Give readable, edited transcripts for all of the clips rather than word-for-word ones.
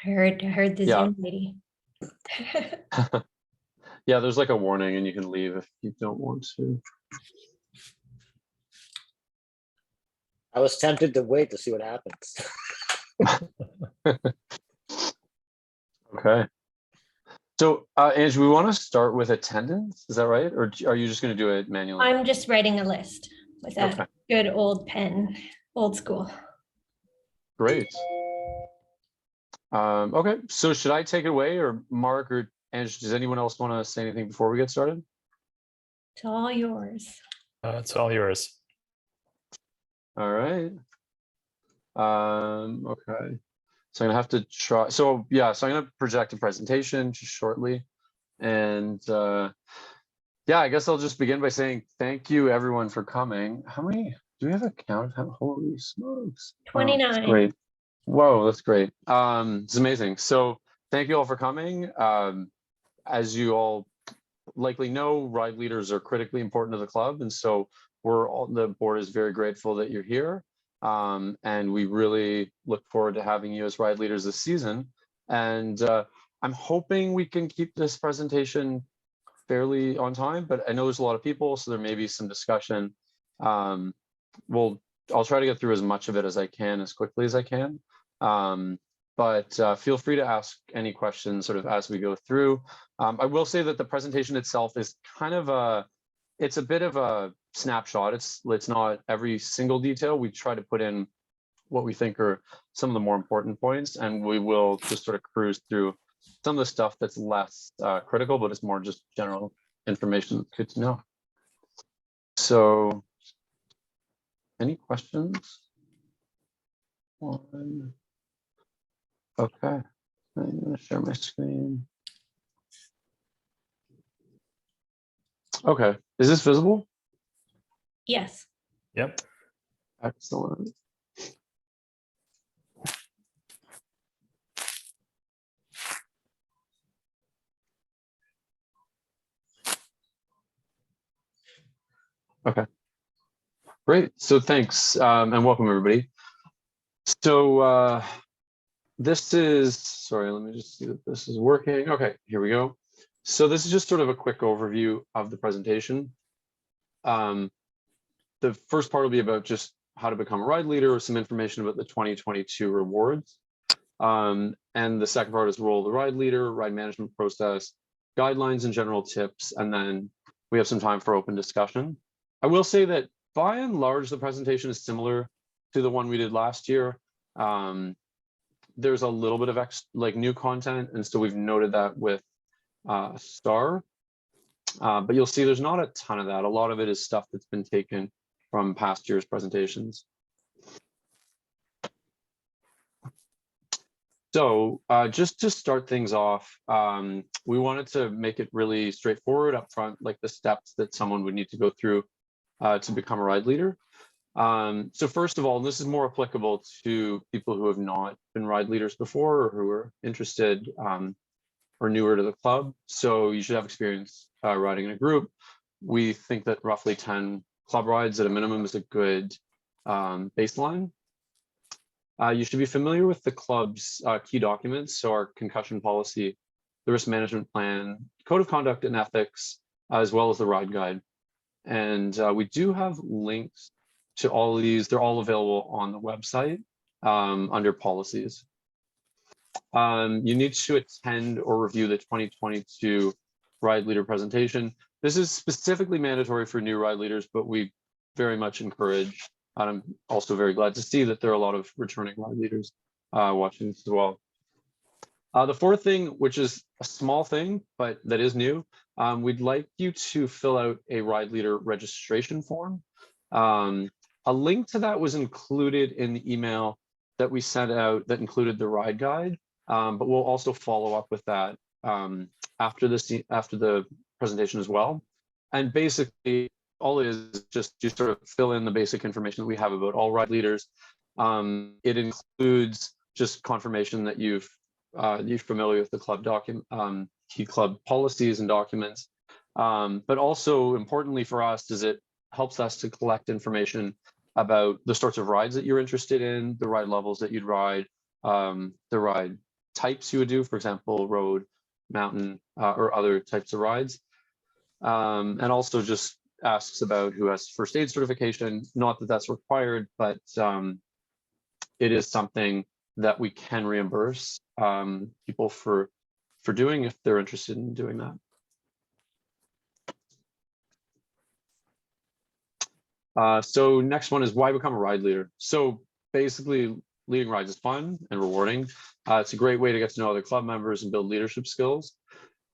I heard the Yeah. Zoom lady. Yeah, there's like a warning and you can leave if you don't want to. I was tempted to wait to see what happens. Okay. So, Ange, we want to start with attendance. Is that right? Or are you just going to do it manually? I'm just writing a list with a Okay. good old pen, old school. Great. Okay, so should I take it away, or Mark or Ange, does anyone else want to say anything before we get started? It's all yours. It's all yours. All right. Okay. So I'm gonna have to try. So yeah, so I'm gonna project a presentation just shortly. And yeah, I guess I'll just begin by saying thank you everyone for coming. How many do we have a count? Holy smokes. 29. Wow, that's great. Whoa, that's great. It's amazing. So thank you all for coming. As you all likely know, ride leaders are critically important to the club. And so the board is very grateful that you're here. And we really look forward to having you as ride leaders this season. And I'm hoping we can keep this presentation fairly on time, but I know there's a lot of people, so there may be some discussion. I'll try to get through as much of it as I can, as quickly as I can. But feel free to ask any questions sort of as we go through. I will say that the presentation itself is kind of it's a bit of a snapshot. It's not every single detail. We try to put in what we think are some of the more important points, and we will just sort of cruise through some of the stuff that's less critical, but it's more just general information that's good to know. So any questions? Okay, I'm going to share my screen. Okay, is this visible? Yes. Yep. Excellent. Okay, great. So thanks and welcome everybody. So this is, sorry, let me just see that this is working. Okay, here we go. So this is just sort of a quick overview of the presentation. The first part will be about just how to become a ride leader, or some information about the 2022 rewards. And the second part is the role of the ride leader, ride management process, guidelines and general tips, and then we have some time for open discussion. I will say that by and large, the presentation is similar to the one we did last year. There's a little bit of new content, and so we've noted that with Star. But you'll see there's not a ton of that. A lot of it is stuff that's been taken from past year's presentations. So just to start things off, we wanted to make it really straightforward up front, like the steps that someone would need to go through to become a ride leader. So first of all, and this is more applicable to people who have not been ride leaders before, or who are interested or newer to the club. So you should have experience riding in a group. We think that roughly 10 club rides at a minimum is a good baseline. You should be familiar with the club's key documents, so our concussion policy, the risk management plan, code of conduct and ethics, as well as the ride guide. And we do have links to all of these. They're all available on the website under policies. You need to attend or review the 2022 ride leader presentation. This is specifically mandatory for new ride leaders, but we very much encourage, and I'm also very glad to see that there are a lot of returning ride leaders watching this as well. The fourth thing, which is a small thing, but that is new, we'd like you to fill out a ride leader registration form. A link to that was included in the email that we sent out that included the ride guide, but we'll also follow up with that after the presentation as well. And basically, all it is just you sort of fill in the basic information that we have about all ride leaders. It includes just confirmation that you're familiar with the club key club policies and documents. But also importantly for us is it helps us to collect information about the sorts of rides that you're interested in, the ride levels that you'd ride, the ride types you would do, for example, road, mountain, or other types of rides. And also just asks about who has first aid certification. Not that that's required, but it is something that we can reimburse people for doing if they're interested in doing that. So next one is why become a ride leader. So basically, leading rides is fun and rewarding. It's a great way to get to know other club members and build leadership skills.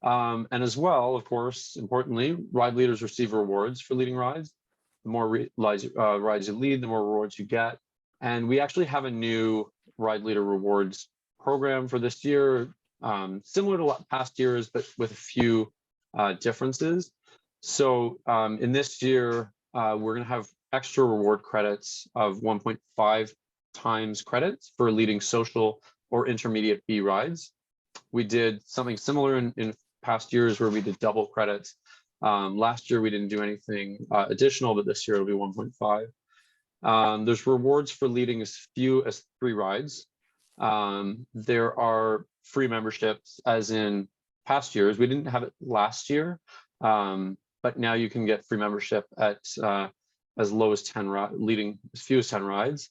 And as well, of course, importantly, ride leaders receive rewards for leading rides. The more rides you lead, the more rewards you get. And we actually have a new ride leader rewards program for this year, similar to past years, but with a few differences. So in this year, we're going to have extra reward credits of 1.5 times credits for leading social or intermediate B rides. We did something similar in past years where we did double credits. Last year we didn't do anything additional, but this year it'll be 1.5. There's rewards for leading as few as 3 rides. There are free memberships, as in past years. We didn't have it last year, but now you can get free membership at as low as 10 leading as few as 10 rides.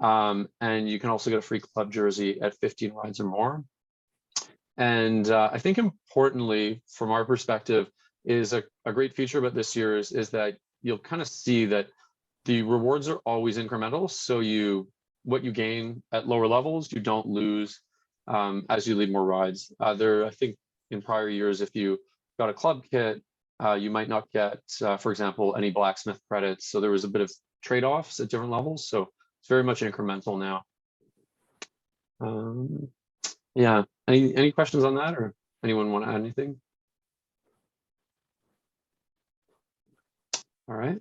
And you can also get a free club jersey at 15 rides or more. And I think importantly, from our perspective, is a great feature about this year is that you'll kind of see that the rewards are always incremental. So what you gain at lower levels, you don't lose as you lead more rides. I think in prior years, if you got a club kit, you might not get, for example, any blacksmith credits. So there was a bit of trade-offs at different levels. So it's very much incremental now. Yeah, any questions on that, or anyone want to add anything? All right.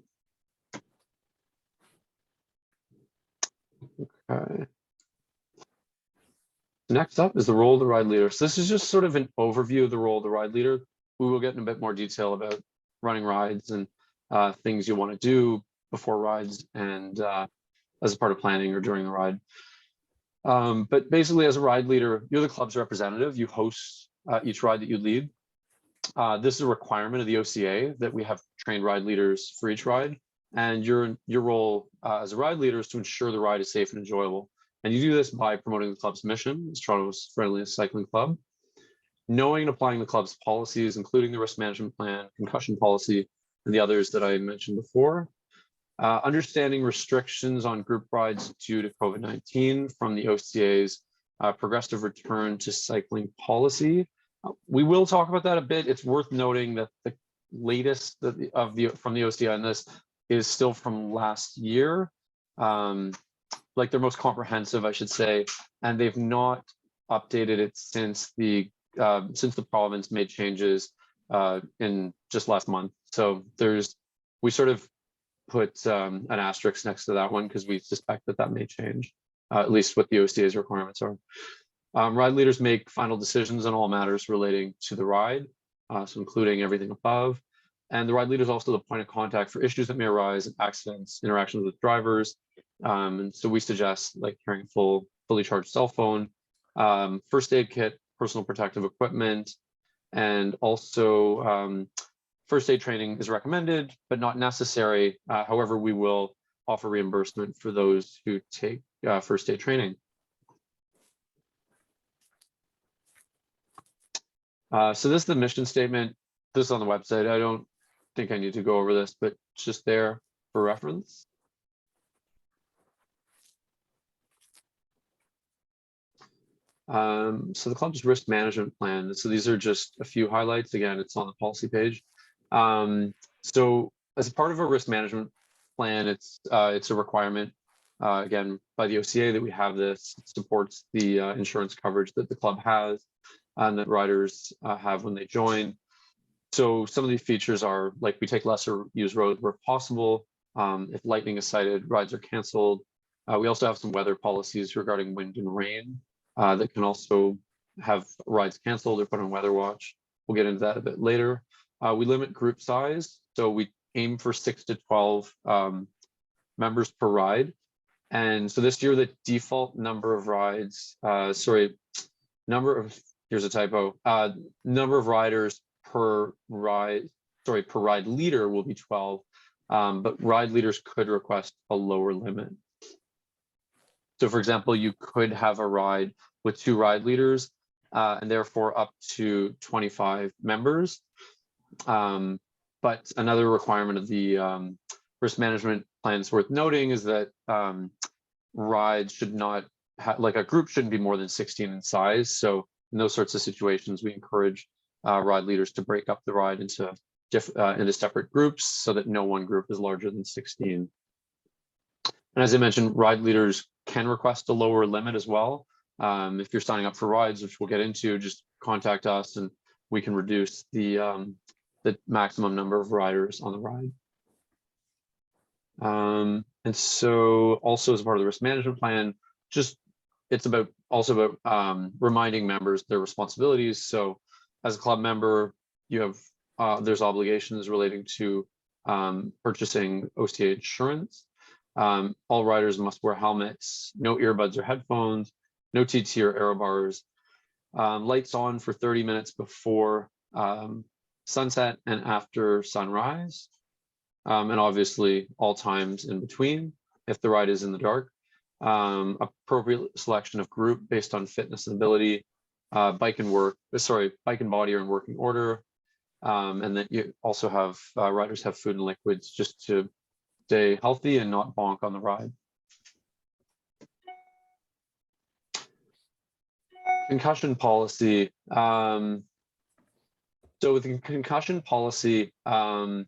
Okay. Next up is the role of the ride leader. So this is just sort of an overview of the role of the ride leader. We will get in a bit more detail about running rides and things you want to do before rides and as a part of planning or during the ride. But basically, as a ride leader, you're the club's representative. You host each ride that you lead. This is a requirement of the OCA that we have trained ride leaders for each ride. And your role as a ride leader is to ensure the ride is safe and enjoyable. And you do this by promoting the club's mission as Toronto's friendliest cycling club, knowing and applying the club's policies, including the risk management plan, concussion policy, and the others that I mentioned before. Understanding restrictions on group rides due to COVID-19 from the OCA's progressive return to cycling policy. We will talk about that a bit. It's worth noting that the latest from the OCA on this is still from last year, like their most comprehensive, I should say, and they've not updated it since the province made changes in just last month. So we sort of put an asterisk next to that one because we suspect that may change, at least what the OCA's requirements are. Ride leaders make final decisions on all matters relating to the ride, so including everything above. And the ride leader is also the point of contact for issues that may arise, accidents, interactions with drivers. And so we suggest like carrying a fully charged cell phone, first aid kit, personal protective equipment, and also first aid training is recommended, but not necessary. However, we will offer reimbursement for those who take first aid training. So this is the mission statement. This is on the website. I don't think I need to go over this, but it's just there for reference. So the club's risk management plan. So these are just a few highlights. Again, it's on the policy page. So as a part of a risk management plan, it's a requirement, again, by the OCA that we have this. It supports the insurance coverage that the club has and that riders have when they join. So some of these features are like we take lesser used roads where possible. If lightning is cited, rides are canceled. We also have some weather policies regarding wind and rain that can also have rides canceled or put on weather watch. We'll get into that a bit later. We limit group size. So we aim for 6 to 12 members per ride. And so this year, the default number of rides, here's a typo, number of riders per ride leader will be 12, but ride leaders could request a lower limit. So for example, you could have a ride with 2 ride leaders and therefore up to 25 members. But another requirement of the risk management plans worth noting is that rides should not like a group shouldn't be more than 16 in size. So in those sorts of situations, we encourage ride leaders to break up the ride into separate groups so that no one group is larger than 16. And as I mentioned, ride leaders can request a lower limit as well. If you're signing up for rides, which we'll get into, just contact us and we can reduce the maximum number of riders on the ride. And so also as part of the risk management plan, it's also about reminding members their responsibilities. So as a club member, you have there's obligations relating to purchasing OCA insurance. All riders must wear helmets, no earbuds or headphones, no TT or aero bars, lights on for 30 minutes before sunset and after sunrise, and obviously all times in between if the ride is in the dark. Appropriate selection of group based on fitness and ability, bike and body are in working order, and then you also have riders have food and liquids just to stay healthy and not bonk on the ride. Concussion policy. So with the concussion policy, so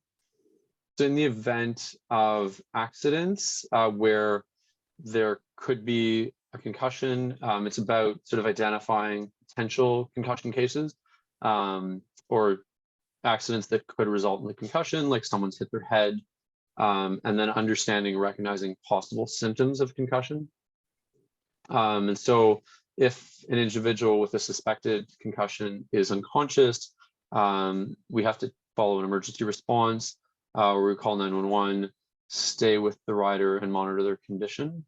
in the event of accidents where there could be a concussion, it's about sort of identifying potential concussion cases or accidents that could result in a concussion, like someone's hit their head, and then understanding and recognizing possible symptoms of concussion. And so if an individual with a suspected concussion is unconscious, we have to follow an emergency response, where we call 911, stay with the rider and monitor their condition.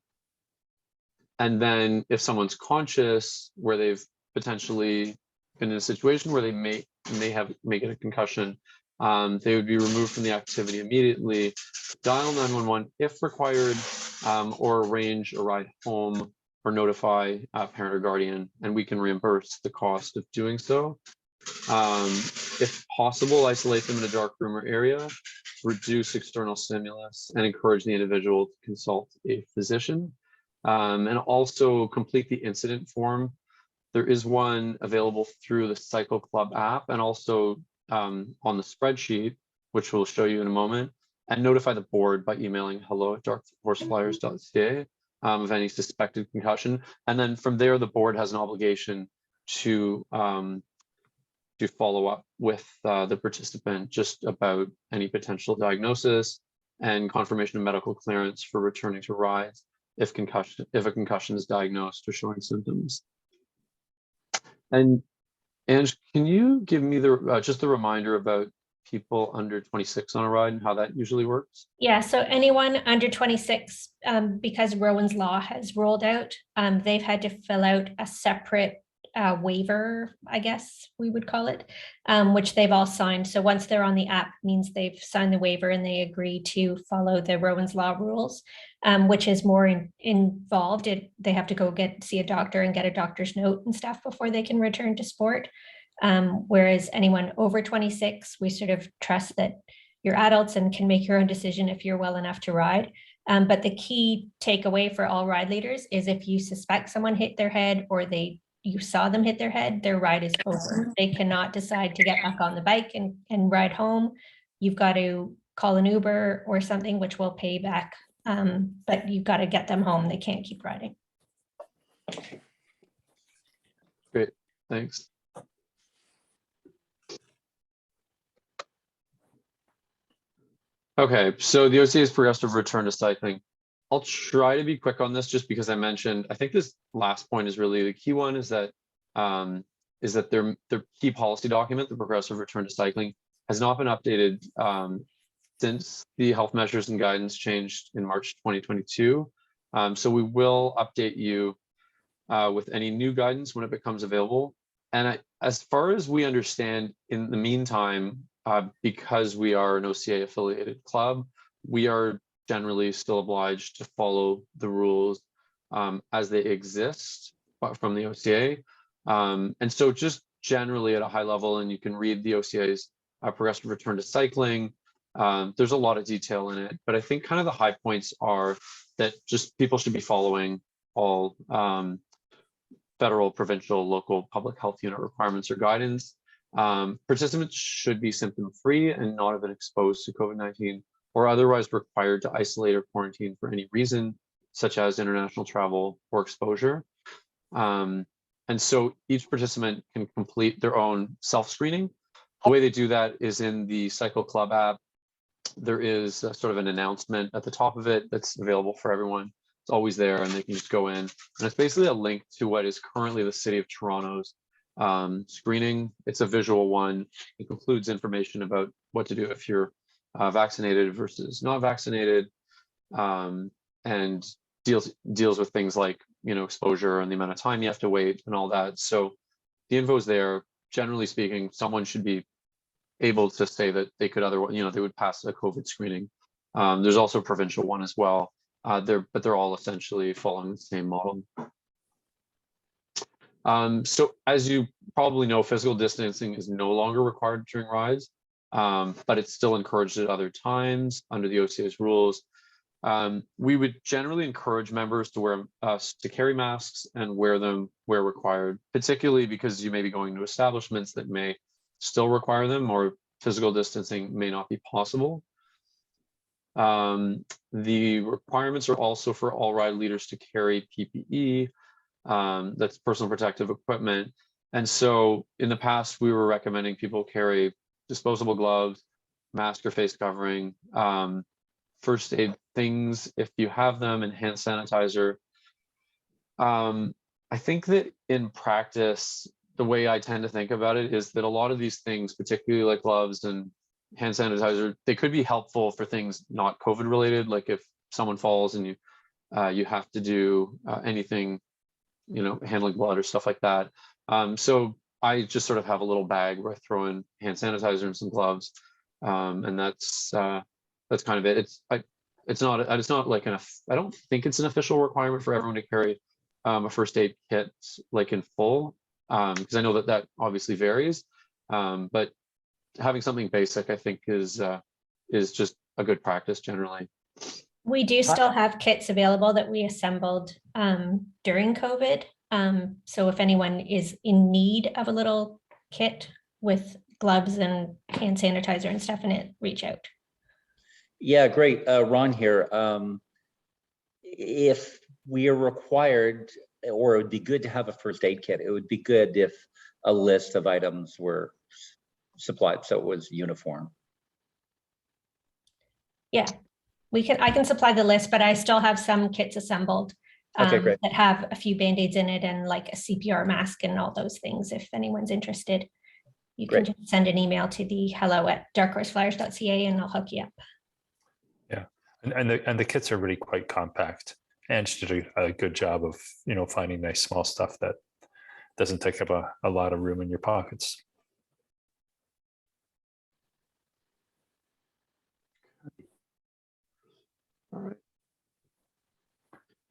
And then if someone's conscious, where they've potentially been in a situation where they may get a concussion, they would be removed from the activity immediately, dial 911 if required, or arrange a ride home or notify a parent or guardian, and we can reimburse the cost of doing so. If possible, isolate them in a dark room or area, reduce external stimulus, and encourage the individual to consult a physician. And also complete the incident form. There is one available through the Cycle Club app and also on the spreadsheet, which we'll show you in a moment, and notify the board by emailing hello@darkhorseflyers.ca of any suspected concussion. And then from there, the board has an obligation to follow up with the participant just about any potential diagnosis and confirmation of medical clearance for returning to rides if a concussion is diagnosed or showing symptoms. And Ange, can you give me just a reminder about people under 26 on a ride and how that usually works? Yeah, so anyone under 26, because Rowan's Law has rolled out, they've had to fill out a separate waiver, I guess we would call it, which they've all signed. So once they're on the app, means they've signed the waiver and they agree to follow the Rowan's Law rules, which is more involved. They have to go see a doctor and get a doctor's note and stuff before they can return to sport. Whereas anyone over 26, we sort of trust that you're adults and can make your own decision if you're well enough to ride. But the key takeaway for all ride leaders is if you suspect someone hit their head or you saw them hit their head, their ride is over. They cannot decide to get back on the bike and ride home. You've got to call an Uber or something, which will pay back. But you've got to get them home. They can't keep riding. Great, thanks. Okay, so the OCA's progressive return to cycling. I'll try to be quick on this just because I think this last point is really the key one, is that their key policy document, the progressive return to cycling, has not been updated since the health measures and guidance changed in March 2022. So we will update you with any new guidance when it becomes available. And as far as we understand, in the meantime, because we are an OCA affiliated club, we are generally still obliged to follow the rules as they exist from the OCA. And so just generally at a high level, and you can read the OCA's progressive return to cycling. There's a lot of detail in it, but I think kind of the high points are that just people should be following all federal, provincial, local public health unit requirements or guidance. Participants should be symptom-free and not have been exposed to COVID-19 or otherwise required to isolate or quarantine for any reason, such as international travel or exposure. And so each participant can complete their own self-screening. The way they do that is in the Cycle Club app. There is sort of an announcement at the top of it that's available for everyone. It's always there, and they can just go in. And it's basically a link to what is currently the City of Toronto's screening. It's a visual one. It includes information about what to do if you're vaccinated versus not vaccinated, and deals with things like, you know, exposure and the amount of time you have to wait and all that. So the info is there. Generally speaking, someone should be able to say that they could otherwise, you know, they would pass a COVID screening. There's also a provincial one as well. But they're all essentially following the same model. So as you probably know, physical distancing is no longer required during rides, but it's still encouraged at other times under the OCA's rules. We would generally encourage members to carry masks and wear them where required, particularly because you may be going to establishments that may still require them, or physical distancing may not be possible. The requirements are also for all ride leaders to carry PPE, that's personal protective equipment. And so in the past, we were recommending people carry disposable gloves, mask or face covering, first aid things if you have them, and hand sanitizer. I think that in practice, the way I tend to think about it is that a lot of these things, particularly like gloves and hand sanitizer, they could be helpful for things not COVID related, like if someone falls and you have to do anything, you know, handling blood or stuff like that. So I just sort of have a little bag where I throw in hand sanitizer and some gloves, and that's kind of it. It's not like I don't think it's an official requirement for everyone to carry a first aid kit like in full, because I know that obviously varies, but having something basic, I think, is just a good practice generally. We do still have kits available that we assembled during COVID. So if anyone is in need of a little kit with gloves and hand sanitizer and stuff in it, reach out. Yeah, great. Ron here. If we are required, or it would be good to have a first aid kit, it would be good if a list of items were supplied, so it was uniform. Yeah, I can supply the list, but I still have some kits assembled Okay, that have a few Band-Aids in it and like a CPR mask and all those things. If anyone's interested, you can just send an email to the hello@darkhorseflyers.ca and I'll hook you up. Yeah, and the kits are really quite compact. And she did a good job of, you know, finding nice small stuff that doesn't take up a lot of room in your pockets. All right.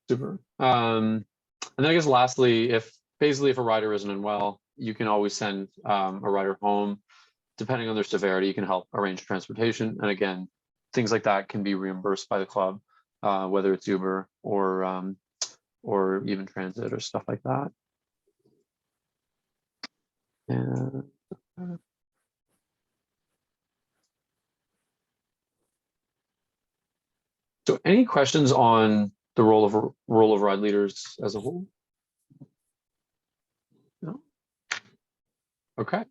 Super. And then I guess lastly, if a rider isn't unwell, you can always send a rider home. Depending on their severity, you can help arrange transportation. And again, things like that can be reimbursed by the club, whether it's Uber or even transit or stuff like that. And so any questions on the role of ride leaders as a whole? No? Okay.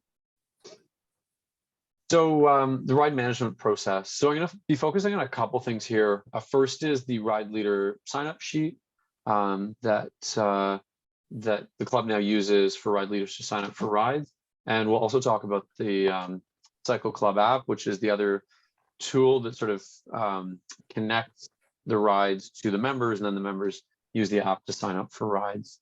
So the ride management process. So I'm going to be focusing on a couple things here. First is the ride leader sign-up sheet that the club now uses for ride leaders to sign up for rides. And we'll also talk about the Cycle Club app, which is the other tool that sort of connects the rides to the members, and then the members use the app to sign up for rides.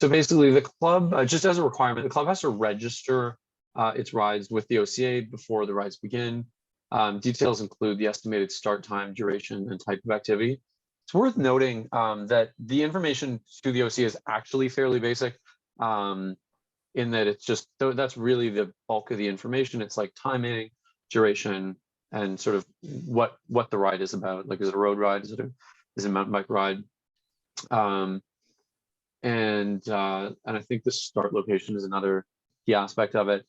So basically the club, just as a requirement, the club has to register its rides with the OCA before the rides begin. Details include the estimated start time, duration, and type of activity. It's worth noting that the information to the OCA is actually fairly basic, in that it's just, that's really the bulk of the information. It's like timing, duration, and sort of what the ride is about. Like, is it a road ride? Is it a mountain bike ride? And I think the start location is another key aspect of it.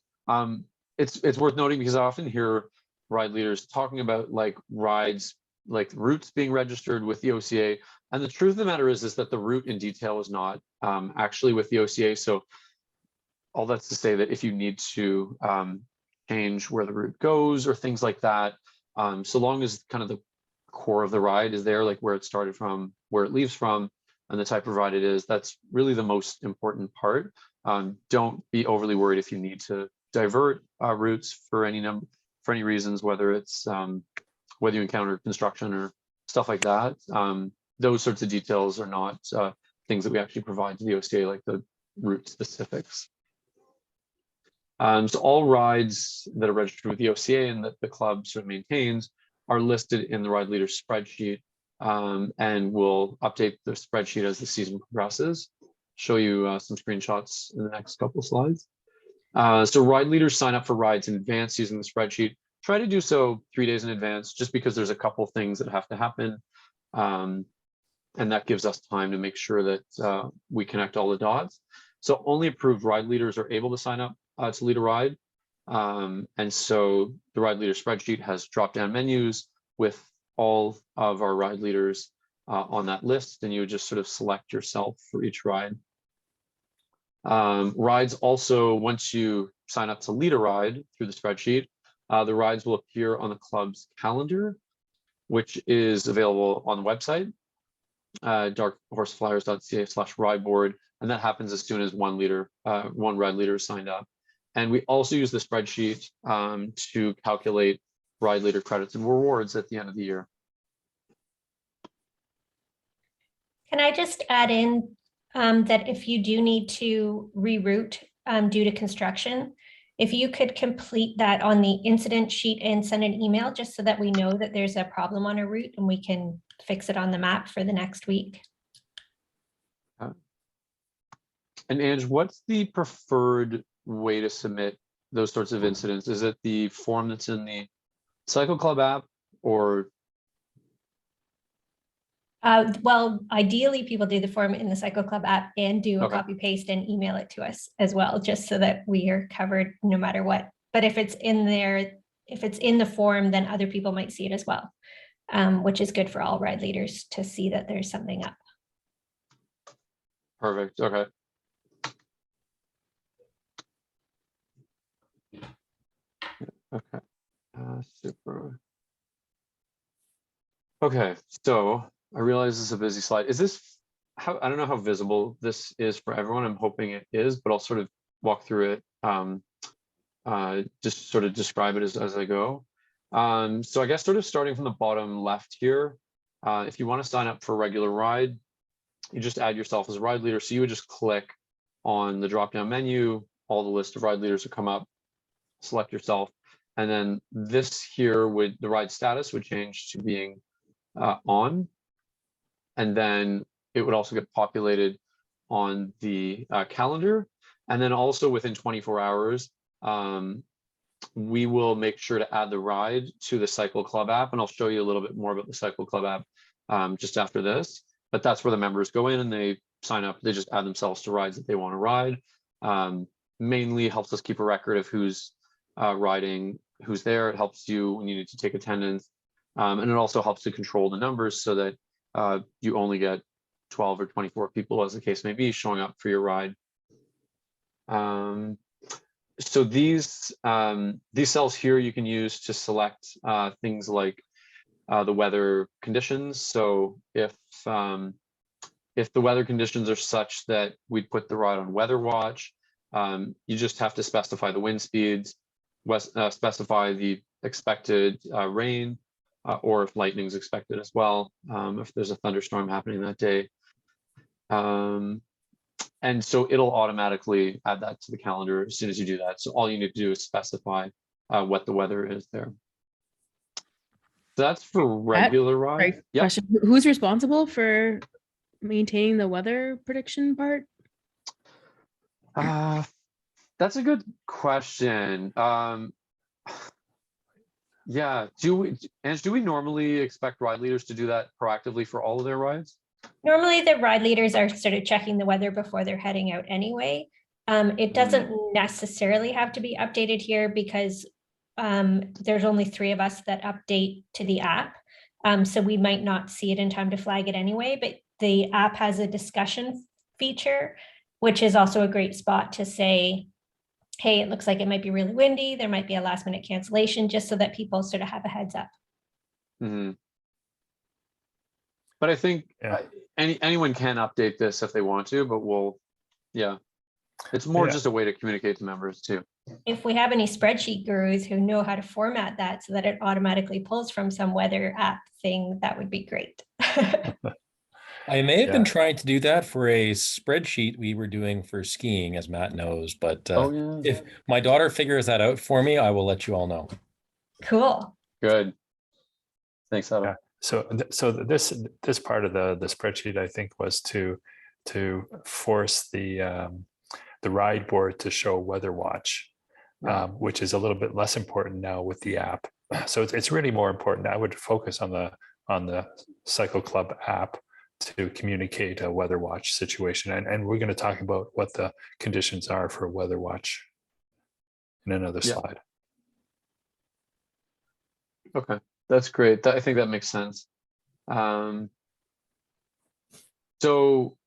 It's worth noting because I often hear ride leaders talking about like rides, like routes being registered with the OCA. And the truth of the matter is that the route in detail is not actually with the OCA. So all that's to say that if you need to change where the route goes or things like that, so long as kind of the core of the ride is there, like where it started from, where it leaves from, and the type of ride it is, that's really the most important part. Don't be overly worried if you need to divert routes for any reasons, whether it's whether you encounter construction or stuff like that. Those sorts of details are not things that we actually provide to the OCA, like the route specifics. So all rides that are registered with the OCA and that the club sort of maintains are listed in the ride leader spreadsheet, and we'll update the spreadsheet as the season progresses. Show you some screenshots in the next couple of slides. So ride leaders sign up for rides in advance using the spreadsheet. Try to do so 3 days in advance, just because there's a couple things that have to happen. And that gives us time to make sure that we connect all the dots. So only approved ride leaders are able to sign up to lead a ride. And so the ride leader spreadsheet has drop-down menus with all of our ride leaders on that list, and you would just sort of select yourself for each ride. Rides also, once you sign up to lead a ride through the spreadsheet, the rides will appear on the club's calendar, which is available on the website, darkhorseflyers.ca/ride board, and that happens as soon as one ride leader is signed up. And we also use the spreadsheet to calculate ride leader credits and rewards at the end of the year. Can I just add in that if you do need to reroute due to construction, if you could complete that on the incident sheet and send an email just so that we know that there's a problem on a route and we can fix it on the map for the next week. And Ange, what's the preferred way to submit those sorts of incidents? Is it the form that's in the Cycle Club app, or? Well, ideally people do the form in the Cycle Club app and do a copy paste and email it to us as well, just so that we are covered no matter what. But if it's in there, if it's in the form, then other people might see it as well, which is good for all ride leaders to see that there's something up. Perfect. Okay. Okay. Super. Okay, so I realize this is a busy slide. Is this how, I don't know how visible this is for everyone. I'm hoping it is, but I'll sort of walk through it, just sort of describe it as I go. So I guess sort of starting from the bottom left here, if you want to sign up for a regular ride, you just add yourself as a ride leader. So you would just click on the drop-down menu, all the list of ride leaders would come up, select yourself. And then this here would, the ride status would change to being on. And then it would also get populated on the calendar. And then also within 24 hours, we will make sure to add the ride to the Cycle Club app. And I'll show you a little bit more about the Cycle Club app just after this. But that's where the members go in and they sign up. They just add themselves to rides that they want to ride. Mainly helps us keep a record of who's riding, who's there. It helps you when you need to take attendance. And it also helps to control the numbers so that you only get 12 or 24 people, as the case may be, showing up for your ride. So these cells here you can use to select things like the weather conditions. So if the weather conditions are such that we'd put the ride on weather watch, you just have to specify the wind speeds, specify the expected rain, or if lightning is expected as well, if there's a thunderstorm happening that day. And so it'll automatically add that to the calendar as soon as you do that. So all you need to do is specify what the weather is there. So that's for regular ride. Right. Yeah. Question. Who's responsible for maintaining the weather prediction part? That's a good question. Yeah, do we normally expect ride leaders to do that proactively for all of their rides? Normally, the ride leaders are sort of checking the weather before they're heading out anyway. It doesn't necessarily have to be updated here because there's only 3 of us that update to the app. So we might not see it in time to flag it anyway, but the app has a discussion feature, which is also a great spot to say, hey, it looks like it might be really windy. There might be a last minute cancellation, just so that people sort of have a heads up. But I think Yeah. anyone can update this if they want to, but yeah, it's more just a way to communicate to members too. If we have any spreadsheet gurus who know how to format that so that it automatically pulls from some weather app thing, that would be great. I may have been Yeah. trying to do that for a spreadsheet we were doing for skiing, as Matt knows, but Yeah. if my daughter figures that out for me, I will let you all know. Cool. Good. Thanks, Adam. Yeah. So this part of the spreadsheet, I think, was to force the ride board to show weather watch, which is a little bit less important now with the app. So it's really more important. I would focus on the Cycle Club app to communicate a weather watch situation, and we're going to talk about what the conditions are for a weather watch in another slide. Okay, that's great. I think that makes sense. So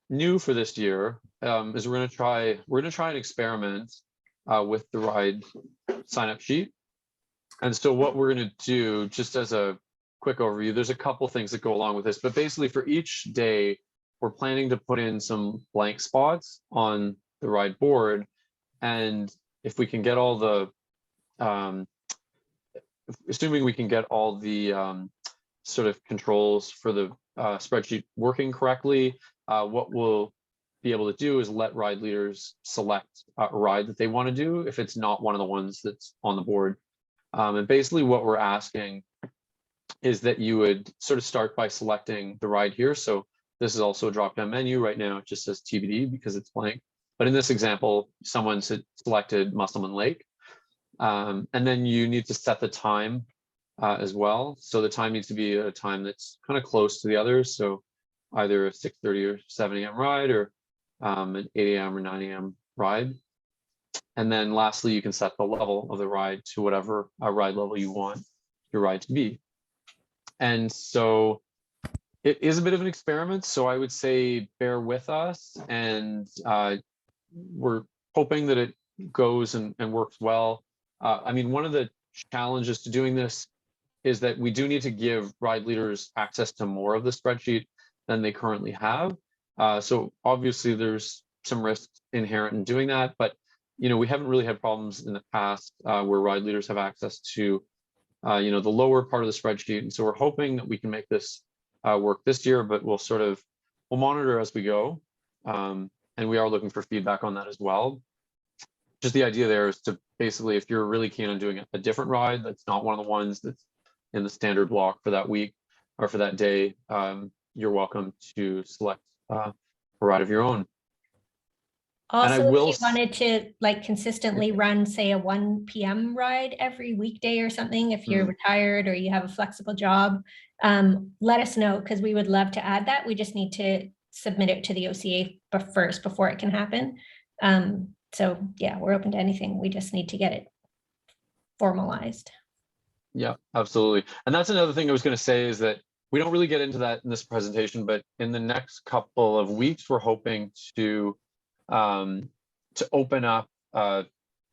new for this year is we're going to try an experiment with the ride sign up sheet. And so what we're going to do, just as a quick overview, there's a couple things that go along with this, but basically for each day, we're planning to put in some blank spots on the ride board. And if we can get all the, assuming we can get all the sort of controls for the spreadsheet working correctly, what we'll be able to do is let ride leaders select a ride that they want to do if it's not one of the ones that's on the board. And basically what we're asking is that you would sort of start by selecting the ride here. So this is also a drop-down menu right now. It just says TBD because it's blank. But in this example, someone selected Musselman Lake. And then you need to set the time as well. So the time needs to be a time that's kind of close to the others. So either a 6:30 or 7 a.m. ride, or an 8 a.m. or 9 a.m. ride. And then lastly, you can set the level of the ride to whatever ride level you want your ride to be. And so it is a bit of an experiment. So I would say bear with us, and we're hoping that it goes and works well. I mean, one of the challenges to doing this is that we do need to give ride leaders access to more of the spreadsheet than they currently have. So obviously there's some risks inherent in doing that, but we haven't really had problems in the past where ride leaders have access to the lower part of the spreadsheet. And so we're hoping that we can make this work this year, but we'll monitor as we go. And we are looking for feedback on that as well. Just the idea there is to basically, if you're really keen on doing a different ride that's not one of the ones that's in the standard block for that week or for that day, you're welcome to select a ride of your own. Also, if you wanted to consistently run, say, a 1 p.m. ride every weekday or something, if you're retired or you have a flexible job, let us know, because we would love to add that. We just need to submit it to the OCA first before it can happen. So yeah, we're open to anything. We just need to get it formalized. Yeah, absolutely. And that's another thing I was going to say, is that we don't really get into that in this presentation, but in the next couple of weeks, we're hoping to open up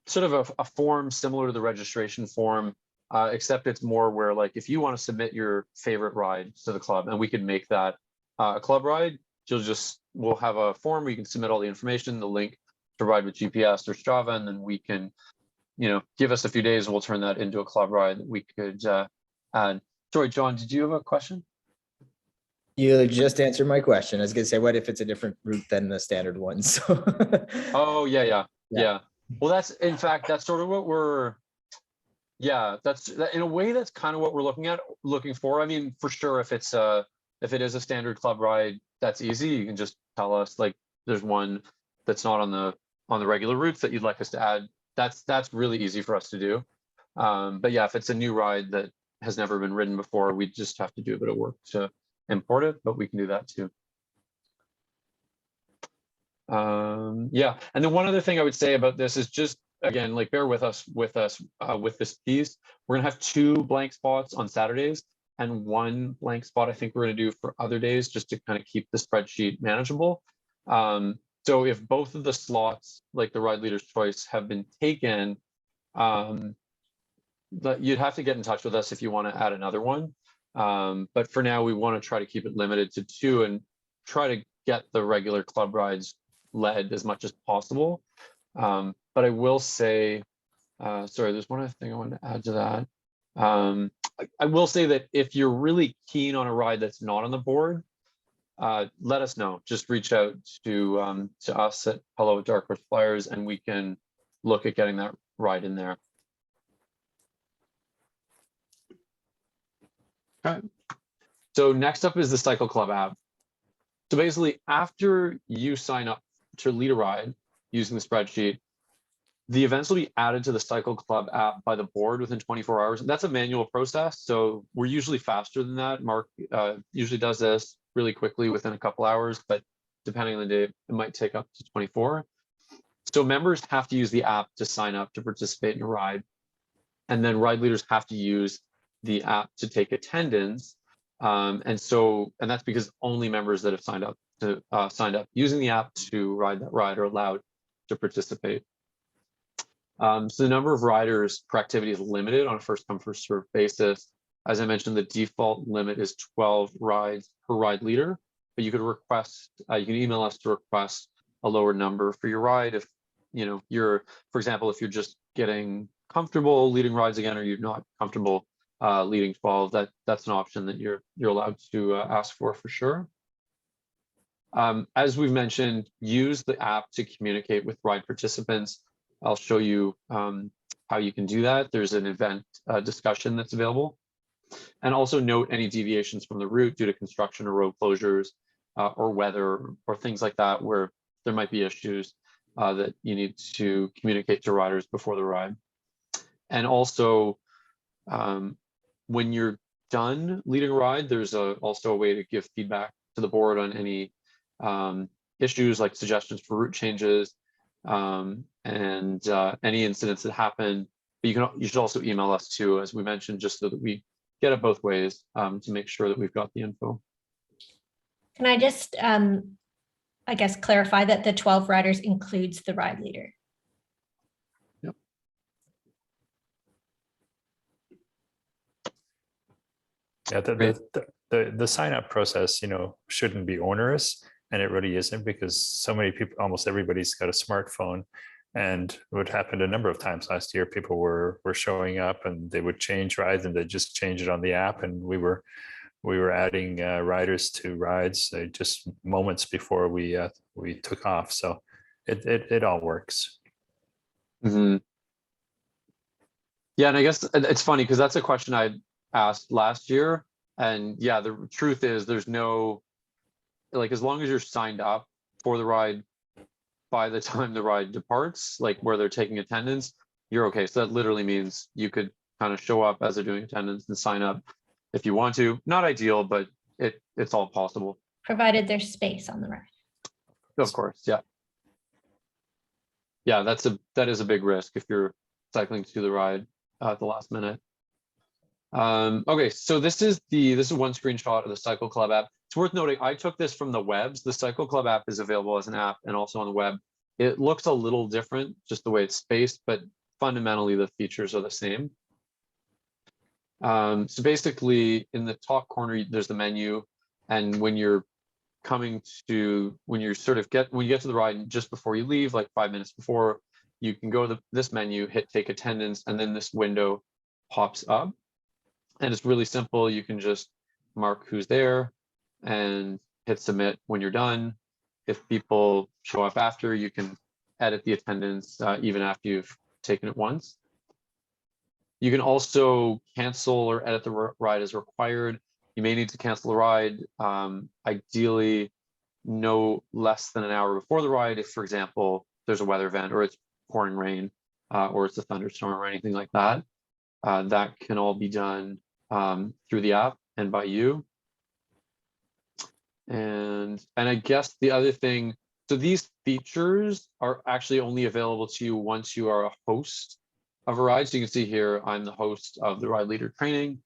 sort of a form similar to the registration form, except it's more where, like, if you want to submit your favorite ride to the club and we can make that a club ride, we'll have a form where you can submit all the information, the link to ride with GPS or Strava, and then we can, give us a few days and we'll turn that into a club ride that we could add. Sorry, John, did you have a question? You just answered my question. I was gonna say, what if it's a different route than the standard one? So. Oh, yeah. Yeah. Well, that's, in fact, that's sort of what we're, yeah, in a way, that's kind of what we're looking for. I mean, for sure, if it is a standard club ride, that's easy. You can just tell us, like, there's one that's not on the regular routes that you'd like us to add. That's really easy for us to do. But yeah, if it's a new ride that has never been ridden before, we just have to do a bit of work to import it, but we can do that too. Yeah, and then one other thing I would say about this is just, again, like, bear with us with this piece. We're gonna have 2 blank spots on Saturdays and 1 blank spot I think we're gonna do for other days, just to kind of keep the spreadsheet manageable. So if both of the slots, like the ride leader's choice, have been taken, you'd have to get in touch with us if you want to add another one. But for now, we want to try to keep it limited to 2 and try to get the regular club rides led as much as possible. But I will say, sorry, there's one other thing I wanted to add to that. I will say that if you're really keen on a ride that's not on the board, let us know. Just reach out to us at Dark Horse Flyers, and we can look at getting that ride in there. Okay. So next up is the Cycle Club app. So basically, after you sign up to lead a ride using the spreadsheet, the events will be added to the Cycle Club app by the board within 24 hours. That's a manual process, so we're usually faster than that. Mark usually does this really quickly within a couple hours, but depending on the day, it might take up to 24. So members have to use the app to sign up to participate in a ride. And then ride leaders have to use the app to take attendance. And that's because only members that have signed up using the app to ride that ride are allowed to participate. So the number of riders per activity is limited on a first come first served basis. As I mentioned, the default limit is 12 rides per ride leader, but you could request, you can email us to request a lower number for your ride. If you're, for example, if you're just getting comfortable leading rides again, or you're not comfortable leading 12, that's an option that you're allowed to ask for sure. As we've mentioned, use the app to communicate with ride participants. I'll show you how you can do that. There's an event discussion that's available. And also note any deviations from the route due to construction or road closures or weather or things like that, where there might be issues that you need to communicate to riders before the ride. And also, when you're done leading a ride, there's also a way to give feedback to the board on any issues, like suggestions for route changes and any incidents that happen. But you should also email us too, as we mentioned, just so that we get it both ways to make sure that we've got the info. Can I just, I guess, clarify that the 12 riders includes the ride leader? Yep. Yeah, the sign up process, shouldn't be onerous, and it really isn't, because so many people, almost everybody's got a smartphone. And what happened a number of times last year, people were showing up and they would change rides and they just change it on the app, and we were adding riders to rides just moments before we took off. So it all works. Mm-hmm. Yeah, and I guess it's funny because that's a question I asked last year, and yeah, the truth is there's no, like, as long as you're signed up for the ride by the time the ride departs, like where they're taking attendance, you're okay. So that literally means you could kind of show up as they're doing attendance and sign up if you want to. Not ideal, but it's all possible. Provided there's space on the ride. Of course, yeah. Yeah, that is a big risk if you're cycling to the ride at the last minute. Okay, so this is one screenshot of the Cycle Club app. It's worth noting, I took this from the webs. The Cycle Club app is available as an app and also on the web. It looks a little different, just the way it's spaced, but fundamentally the features are the same. So basically, in the top corner, there's the menu, and when you get to the ride, and just before you leave, like 5 minutes before, you can go to this menu, hit take attendance, and then this window pops up. And it's really simple. You can just mark who's there, and hit submit when you're done. If people show up after, you can edit the attendance even after you've taken it once. You can also cancel or edit the ride as required. You may need to cancel the ride, ideally no less than an hour before the ride if, for example, there's a weather event or it's pouring rain or it's a thunderstorm or anything like that. That can all be done through the app and by you. And I guess the other thing, so these features are actually only available to you once you are a host of a ride. So you can see here, I'm the host of the Ride Leader training.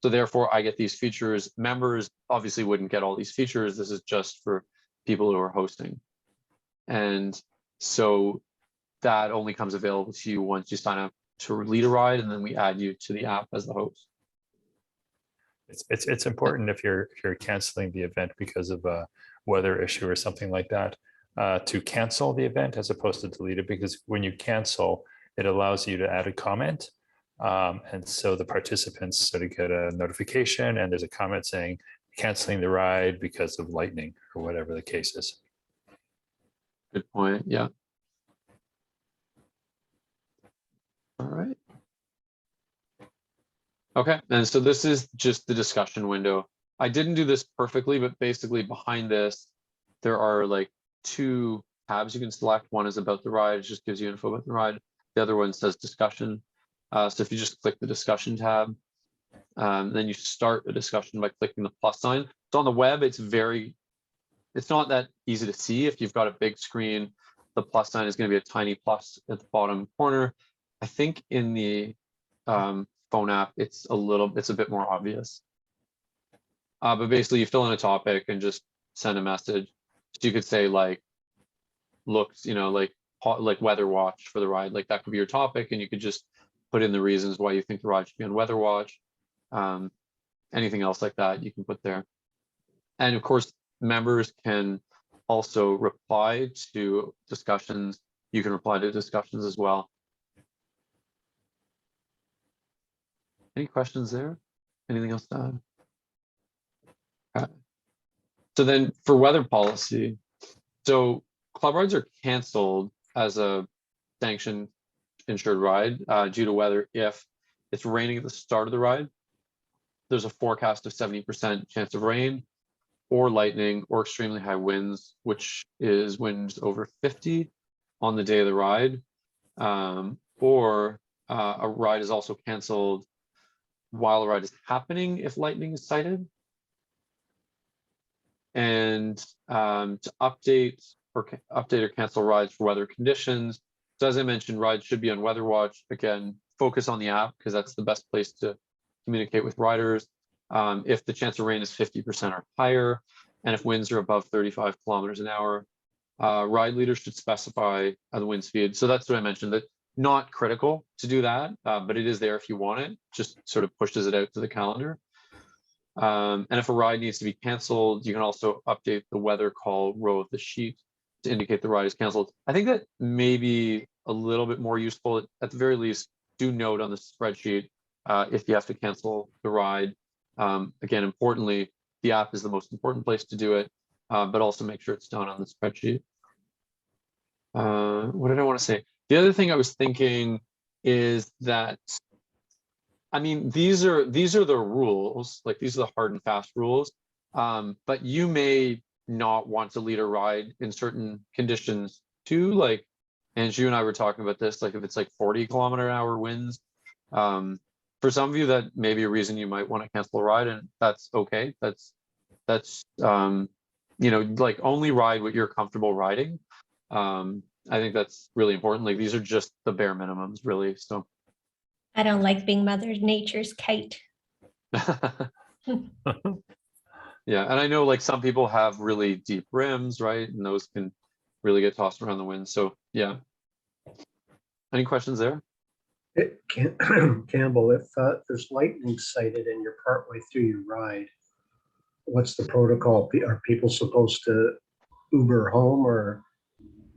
So therefore I get these features. Members obviously wouldn't get all these features. This is just for people who are hosting. And so that only comes available to you once you sign up to lead a ride, and then we add you to the app as the host. It's important if you're canceling the event because of a weather issue or something like that, to cancel the event as opposed to delete it, because when you cancel, it allows you to add a comment. And so the participants sort of get a notification and there's a comment saying canceling the ride because of lightning or whatever the case is. Good point. Yeah. All right. Okay, and so this is just the discussion window. I didn't do this perfectly, but basically behind this, there are like 2 tabs you can select. One is about the ride, it just gives you info about the ride. The other one says discussion. So if you just click the discussion tab, then you start a discussion by clicking the plus sign. So on the web, it's not that easy to see. If you've got a big screen, the plus sign is going to be a tiny plus at the bottom corner. I think in the phone app, it's a bit more obvious. But basically you fill in a topic and just send a message. So you could say like, looks, like weather watch for the ride, like that could be your topic, and you could just put in the reasons why you think the ride should be on weather watch. Anything else like that you can put there. And of course, members can also reply to discussions. You can reply to discussions as well. Any questions there? Anything else to add? Okay. So then for weather policy, so club rides are canceled as a sanctioned insured ride due to weather if it's raining at the start of the ride, there's a forecast of 70% chance of rain or lightning or extremely high winds, which is winds over 50 on the day of the ride, or a ride is also canceled while the ride is happening if lightning is sighted. And to update or cancel rides for weather conditions. So as I mentioned, rides should be on weather watch. Again, focus on the app because that's the best place to communicate with riders. If the chance of rain is 50% or higher, and if winds are above 35 kilometers an hour, ride leaders should specify the wind speed. So that's what I mentioned, that not critical to do that, but it is there if you want it, just sort of pushes it out to the calendar. And if a ride needs to be canceled, you can also update the weather call row of the sheet to indicate the ride is canceled. I think that may be a little bit more useful. At the very least, do note on the spreadsheet if you have to cancel the ride. Again, importantly, the app is the most important place to do it, but also make sure it's done on the spreadsheet. What did I want to say? The other thing I was thinking is that, I mean, these are the rules, like these are the hard and fast rules, but you may not want to lead a ride in certain conditions too. Like, and you and I were talking about this, like if it's like 40 kilometer an hour winds, for some of you that may be a reason you might want to cancel a ride, and that's okay. That's like only ride what you're comfortable riding. I think that's really important. Like these are just the bare minimums, really. So I don't like being Mother Nature's kite. Yeah, and I know like some people have really deep rims, right? And those can really get tossed around the wind. So yeah. Any questions there? Campbell, if there's lightning sighted and you're partway through your ride, what's the protocol? Are people supposed to Uber home, or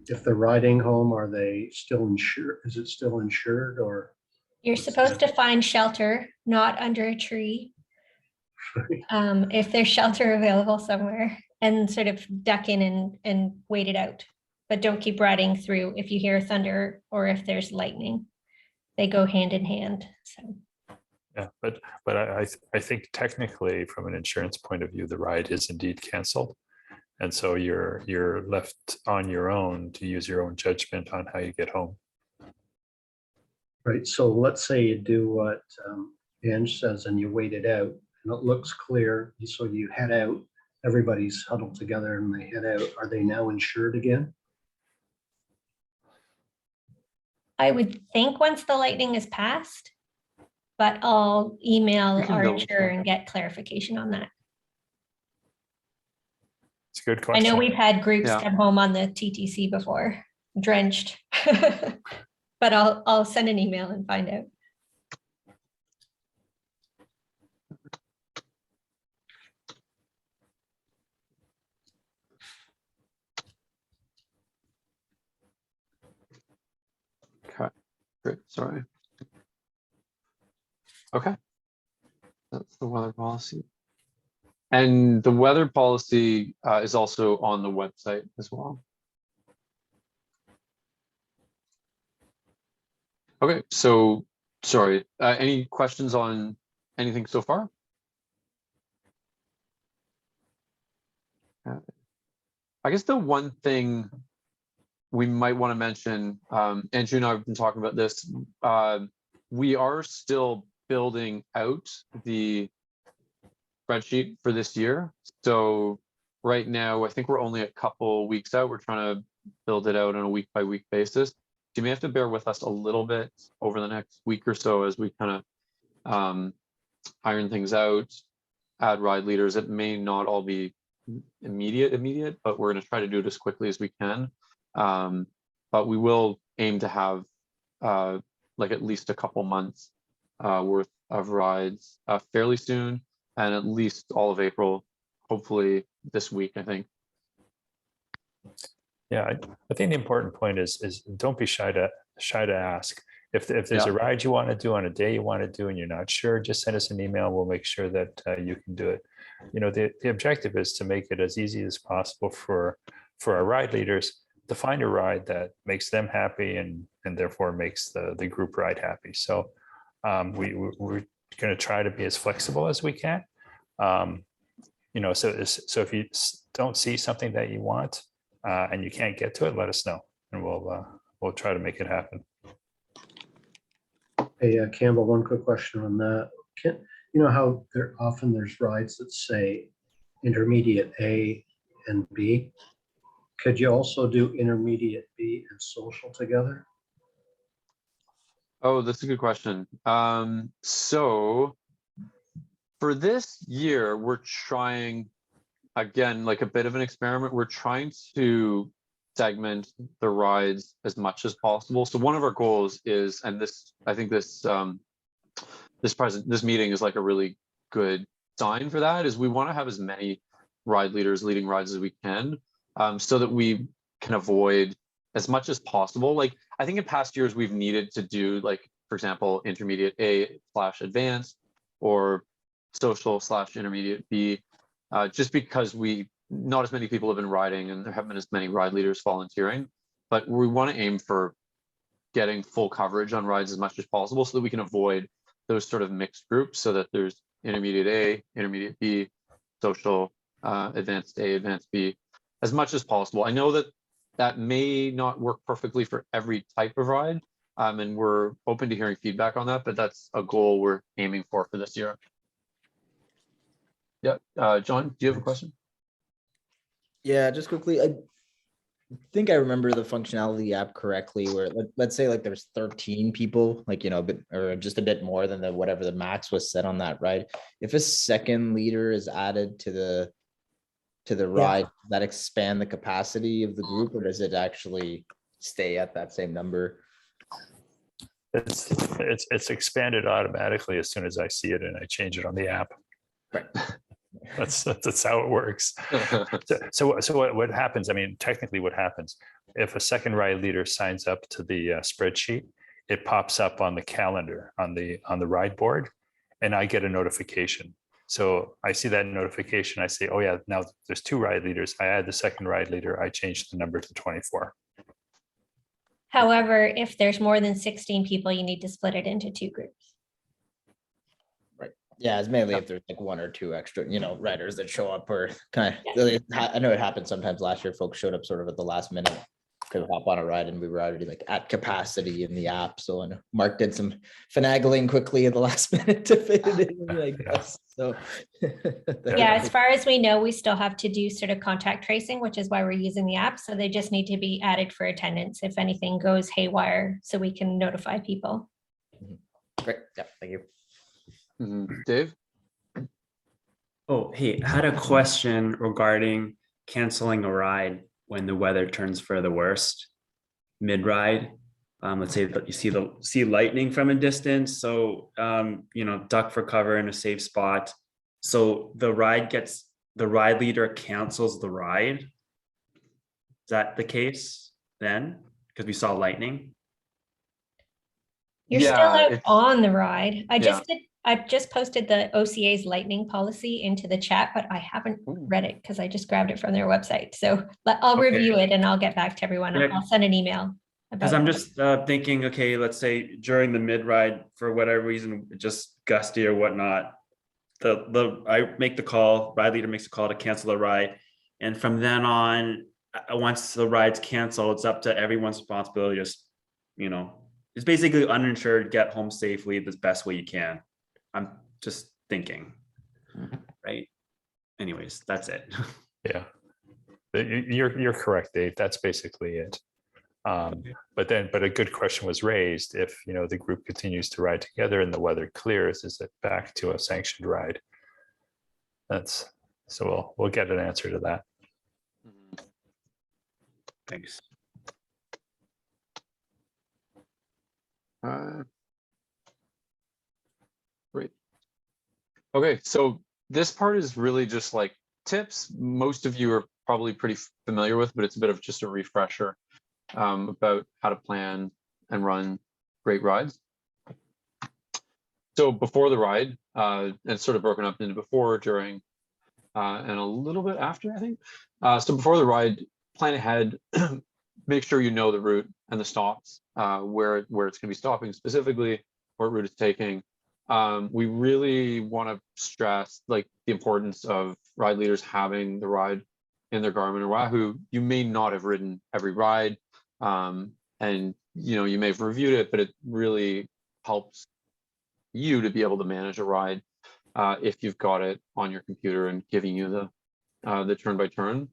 if they're riding home, are they still insured? Is it still insured, or? You're supposed to find shelter, not under a tree. if there's shelter available somewhere, and sort of duck in and wait it out. But don't keep riding through if you hear thunder or if there's lightning. They go hand in hand. So Yeah, but I think technically from an insurance point of view, the ride is indeed canceled. And so you're left on your own to use your own judgment on how you get home. Right, so let's say you do what Ange says and you wait it out and it looks clear, so you head out, everybody's huddled together and they head out. Are they now insured again? I would think once the lightning is passed, but I'll email You can our double insurer check. and get clarification on that. It's a good I question. know we've had groups Yeah. come home on the TTC before, drenched. But I'll send an email and find out. Okay, great, sorry. Okay. That's the weather policy. And the weather policy is also on the website as well. Okay, so, sorry, any questions on anything so far? I guess the one thing we might want to mention, Andrew and I have been talking about this, we are still building out the spreadsheet for this year. So right now, I think we're only a couple weeks out. We're trying to build it out on a week by week basis. You may have to bear with us a little bit over the next week or so as we kind of iron things out, add ride leaders. It may not all be immediate, but we're going to try to do it as quickly as we can. But we will aim to have like at least a couple months worth of rides fairly soon, and at least all of April, hopefully this week, I think. Yeah, I think the important point is don't be shy to ask. If there's a ride you want to do on a day you want to do and you're not sure, just send us an email. We'll make sure that you can do it. You know, the objective is to make it as easy as possible for our ride leaders to find a ride that makes them happy and therefore makes the group ride happy. So we're going to try to be as flexible as we can. You know, so if you don't see something that you want and you can't get to it, let us know, and we'll try to make it happen. Hey, Campbell, one quick question on that. You know how there's rides that say intermediate A and B? Could you also do intermediate B and social together? Oh, that's a good question. So for this year, we're trying, again, like a bit of an experiment. We're trying to segment the rides as much as possible. So one of our goals is, and this, I think this this meeting is like a really good sign for that, is we want to have as many ride leaders leading rides as we can, so that we can avoid as much as possible. Like I think in past years we've needed to do, like, for example, intermediate A / advanced or social / intermediate B, just because not as many people have been riding and there haven't been as many ride leaders volunteering. But we want to aim for getting full coverage on rides as much as possible so that we can avoid those sort of mixed groups, so that there's intermediate A, intermediate B, social, advanced A, advanced B, as much as possible. I know that may not work perfectly for every type of ride, and we're open to hearing feedback on that, but that's a goal we're aiming for this year. Yeah, John, do you have a question? Yeah, just quickly, I think I remember the functionality of the app correctly, where let's say like there's 13 people, like, you know, or just a bit more than whatever the max was set on that ride. If a second leader is added to the ride, does that expand the capacity of the group, or does it actually stay at that same number? It's expanded automatically as soon as I see it and I change it on the app. Right. That's how it works. So what happens? I mean, technically, what happens if a second ride leader signs up to the spreadsheet? It pops up on the calendar on the ride board, and I get a notification. So I see that notification. I say, oh yeah, now there's 2 ride leaders. I add the second ride leader. I change the number to 24. However, if there's more than 16 people, you need to split it into 2 groups. Yeah, it's mainly if there's like 1 or 2 extra, riders that show up or kind of, I know it happened sometimes last year, folks showed up sort of at the last minute. Could hop on a ride and we were already like at capacity in the app. So I know Mark did some finagling quickly at the last minute to fit it in, I guess. So Yeah, as far as we know, we still have to do sort of contact tracing, which is why we're using the app. So they just need to be added for attendance if anything goes haywire, so we can notify people. Great. Yeah, thank you. Dave? Oh, hey, I had a question regarding canceling a ride when the weather turns for the worst mid-ride. Let's say that you see lightning from a distance, so duck for cover in a safe spot. So the ride leader cancels the ride. Is that the case then? Because we saw lightning. You're still out on the ride. I just posted the OCA's lightning policy into the chat, but I haven't read it because I just grabbed it from their website. So I'll review it and I'll get back to everyone. I'll send an email. Because I'm just thinking, okay, let's say during the mid-ride, for whatever reason, just gusty or whatnot, I make the call, ride leader makes a call to cancel the ride. And from then on, once the ride's canceled, it's up to everyone's responsibility. Just, it's basically uninsured, get home safely the best way you can. I'm just thinking, right? Anyways, that's it. Yeah, you're correct, Dave. That's basically it. But a good question was raised. If the group continues to ride together and the weather clears, is it back to a sanctioned ride? So we'll get an answer to that. Thanks. Great. Okay, so this part is really just like tips. Most of you are probably pretty familiar with, but it's a bit of just a refresher about how to plan and run great rides. So before the ride, and it's sort of broken up into before, during, and a little bit after, I think. So before the ride, plan ahead, make sure you know the route and the stops, where it's going to be stopping specifically, what route it's taking. We really want to stress like the importance of ride leaders having the ride in their Garmin or Wahoo. You may not have ridden every ride, and you may have reviewed it, but it really helps you to be able to manage a ride if you've got it on your computer and giving you the turn by turn.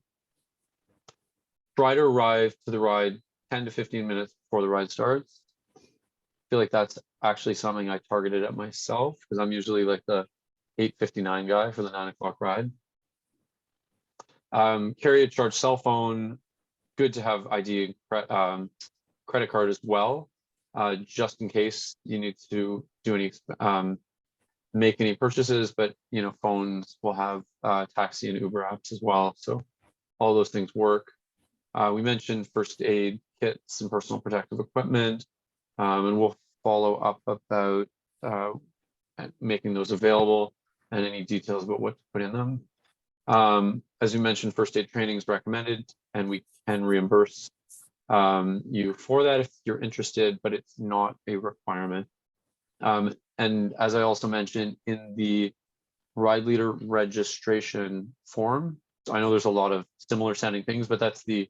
Try to arrive to the ride 10 to 15 minutes before the ride starts. I feel like that's actually something I targeted at myself because I'm usually like the 8:59 guy for the 9 o'clock ride. Carry a charged cell phone. Good to have ID and credit card as well, just in case you need to do any make any purchases. But phones will have taxi and Uber apps as well, so all those things work. We mentioned first aid kits and personal protective equipment, and we'll follow up about making those available and any details about what to put in them. As we mentioned, first aid training is recommended, and we can reimburse you for that if you're interested, but it's not a requirement. And as I also mentioned in the ride leader registration form, so I know there's a lot of similar sounding things, but that's the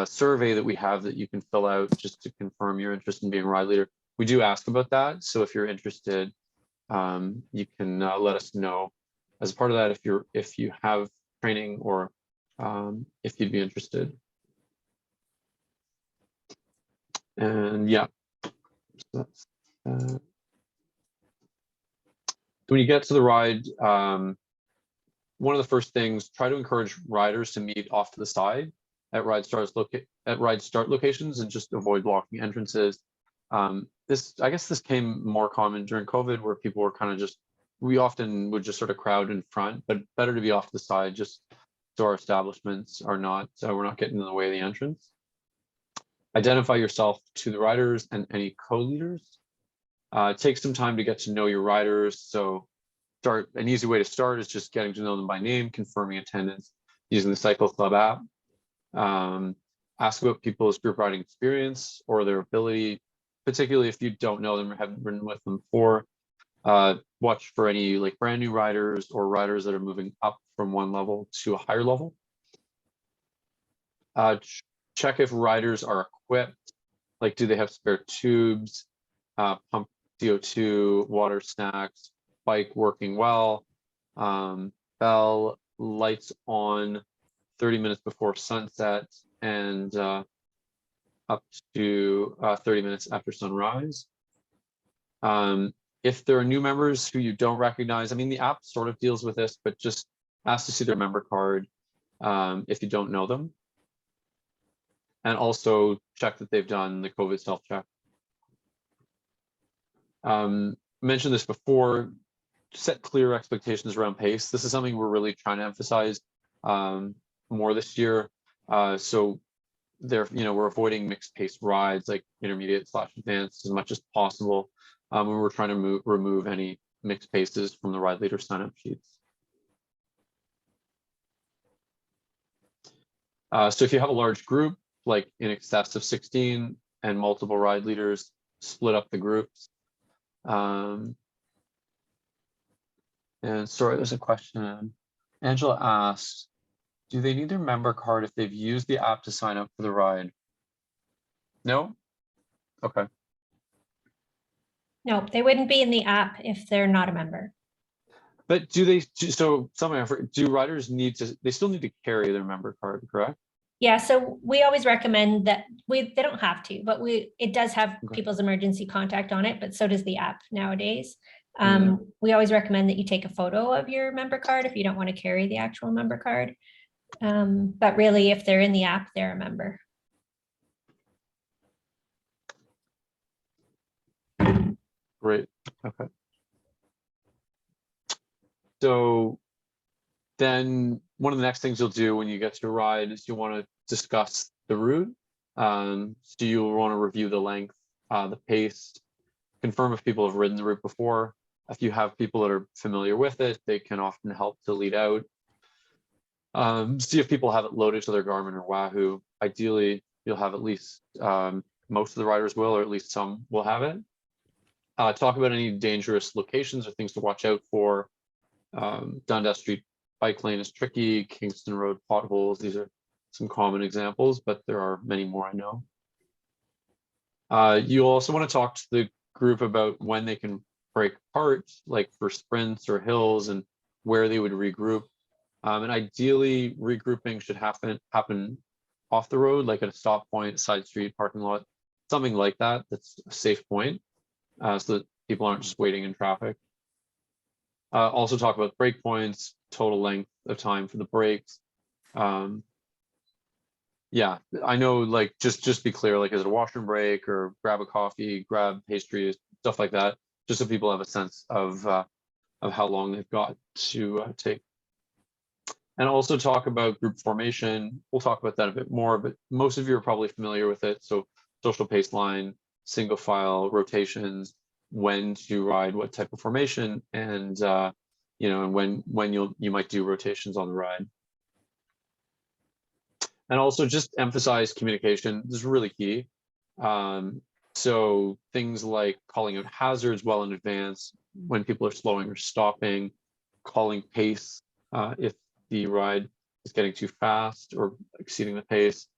survey that we have that you can fill out just to confirm your interest in being a ride leader. We do ask about that, so if you're interested, you can let us know as part of that if you have training or if you'd be interested. And yeah, so that's when you get to the ride, one of the first things, try to encourage riders to meet off to the side at ride start locations and just avoid blocking entrances. I guess this came more common during COVID, where people were we often would just sort of crowd in front, but better to be off to the side just so our establishments are not, we're not getting in the way of the entrance. Identify yourself to the riders and any co-leaders. Take some time to get to know your riders. So an easy way to start is just getting to know them by name, confirming attendance using the Cycle Club app. Ask about people's group riding experience or their ability, particularly if you don't know them or haven't ridden with them before. Watch for any like brand new riders or riders that are moving up from one level to a higher level. Check if riders are equipped, like do they have spare tubes, pump CO2, water, snacks, bike working well, bell, lights on 30 minutes before sunset and up to 30 minutes after sunrise. If there are new members who you don't recognize, I mean, the app sort of deals with this, but just ask to see their member card if you don't know them. And also check that they've done the COVID self-check. Mentioned this before, set clear expectations around pace. This is something we're really trying to emphasize more this year. So we're avoiding mixed pace rides like intermediate/advanced as much as possible. When we're trying to remove any mixed paces from the ride leader sign-up sheets. So if you have a large group, like in excess of 16 and multiple ride leaders, split up the groups. And sorry, there's a question. Angela asked, do they need their member card if they've used the app to sign up for the ride? No? Okay. No, they wouldn't be in the app if they're not a member. But do riders they still need to carry their member card, correct? Yeah, so we always recommend that they don't have to, but it does have people's emergency contact on it, but so does the app nowadays. We always recommend that you take a photo of your member card if you don't want to carry the actual member card. But really, if they're in the app, they're a member. Great. Okay. So then one of the next things you'll do when you get to a ride is you want to discuss the route. So you'll want to review the length, the pace, confirm if people have ridden the route before. If you have people that are familiar with it, they can often help to lead out. See if people have it loaded to their Garmin or Wahoo. Ideally, you'll have at least most of the riders will, or at least some will have it. Talk about any dangerous locations or things to watch out for. Dundas Street bike lane is tricky. Kingston Road potholes. These are some common examples, but there are many more I know. You also want to talk to the group about when they can break apart, like for sprints or hills, and where they would regroup. And ideally, regrouping should happen off the road, like at a stop point, side street, parking lot, something like that. That's a safe point, so that people aren't just waiting in traffic. Also talk about break points, total length of time for the breaks. Yeah, I know, like, just be clear, like, is it a washroom break or grab a coffee, grab pastry, stuff like that, just so people have a sense of how long they've got to take. And also talk about group formation. We'll talk about that a bit more, but most of you are probably familiar with it. So social pace line, single file, rotations, when to ride what type of formation, and and when you might do rotations on the ride. And also just emphasize communication. This is really key. So things like calling out hazards well in advance when people are slowing or stopping, calling pace if the ride is getting too fast or exceeding the pace.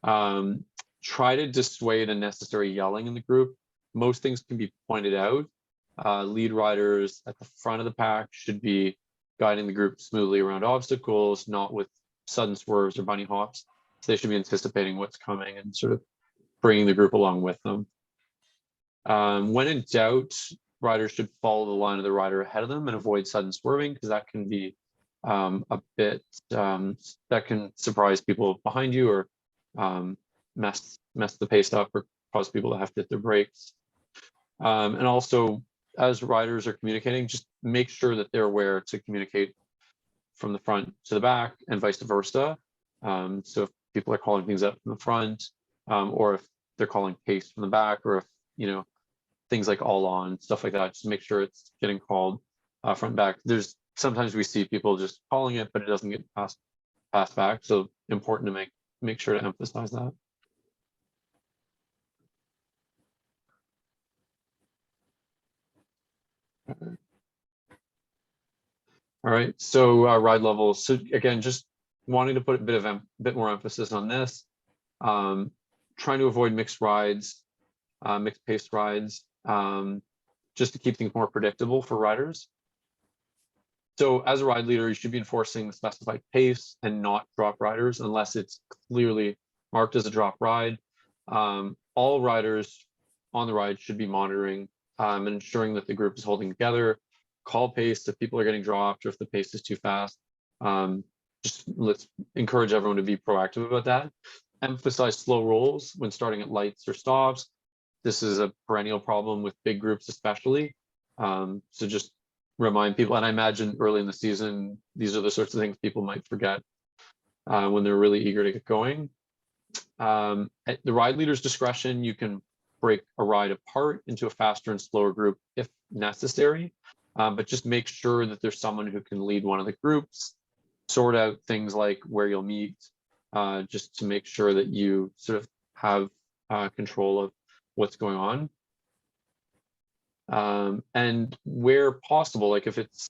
Try to dissuade unnecessary yelling in the group. Most things can be pointed out. Lead riders at the front of the pack should be guiding the group smoothly around obstacles, not with sudden swerves or bunny hops. So they should be anticipating what's coming and sort of bringing the group along with them. When in doubt, riders should follow the line of the rider ahead of them and avoid sudden swerving, because that can be a bit, that can surprise people behind you or mess the pace up or cause people to have to hit their brakes. And also, as riders are communicating, just make sure that they're aware to communicate from the front to the back and vice versa. So if people are calling things out from the front, or if they're calling pace from the back, or if things like all on, stuff like that, just make sure it's getting called front and back. There's sometimes we see people just calling it, but it doesn't get passed back. So important to make sure to emphasize that. All right, so ride levels. So again, just wanting to put a bit more emphasis on this. Trying to avoid mixed rides, mixed pace rides, just to keep things more predictable for riders. So as a ride leader, you should be enforcing the specified pace and not drop riders unless it's clearly marked as a drop ride. All riders on the ride should be monitoring and ensuring that the group is holding together. Call pace if people are getting dropped or if the pace is too fast. Just let's encourage everyone to be proactive about that. Emphasize slow rolls when starting at lights or stops. This is a perennial problem with big groups especially. So just remind people, and I imagine early in the season, these are the sorts of things people might forget when they're really eager to get going. At the ride leader's discretion, you can break a ride apart into a faster and slower group if necessary, but just make sure that there's someone who can lead one of the groups, sort out things like where you'll meet, just to make sure that you sort of have control of what's going on. And where possible, like if it's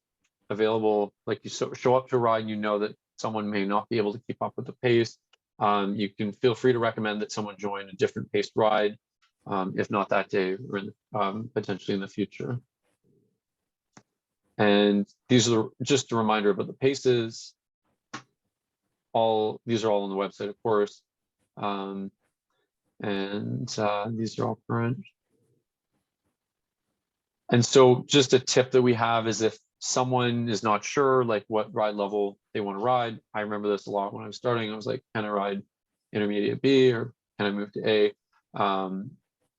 available, like you show up to a ride and you know that someone may not be able to keep up with the pace, you can feel free to recommend that someone join a different paced ride, if not that day or potentially in the future. And these are just a reminder about the paces. These are all on the website, of course. These are all current. And so just a tip that we have is if someone is not sure like what ride level they want to ride. I remember this a lot when I was starting. I was like, can I ride intermediate B or can I move to A?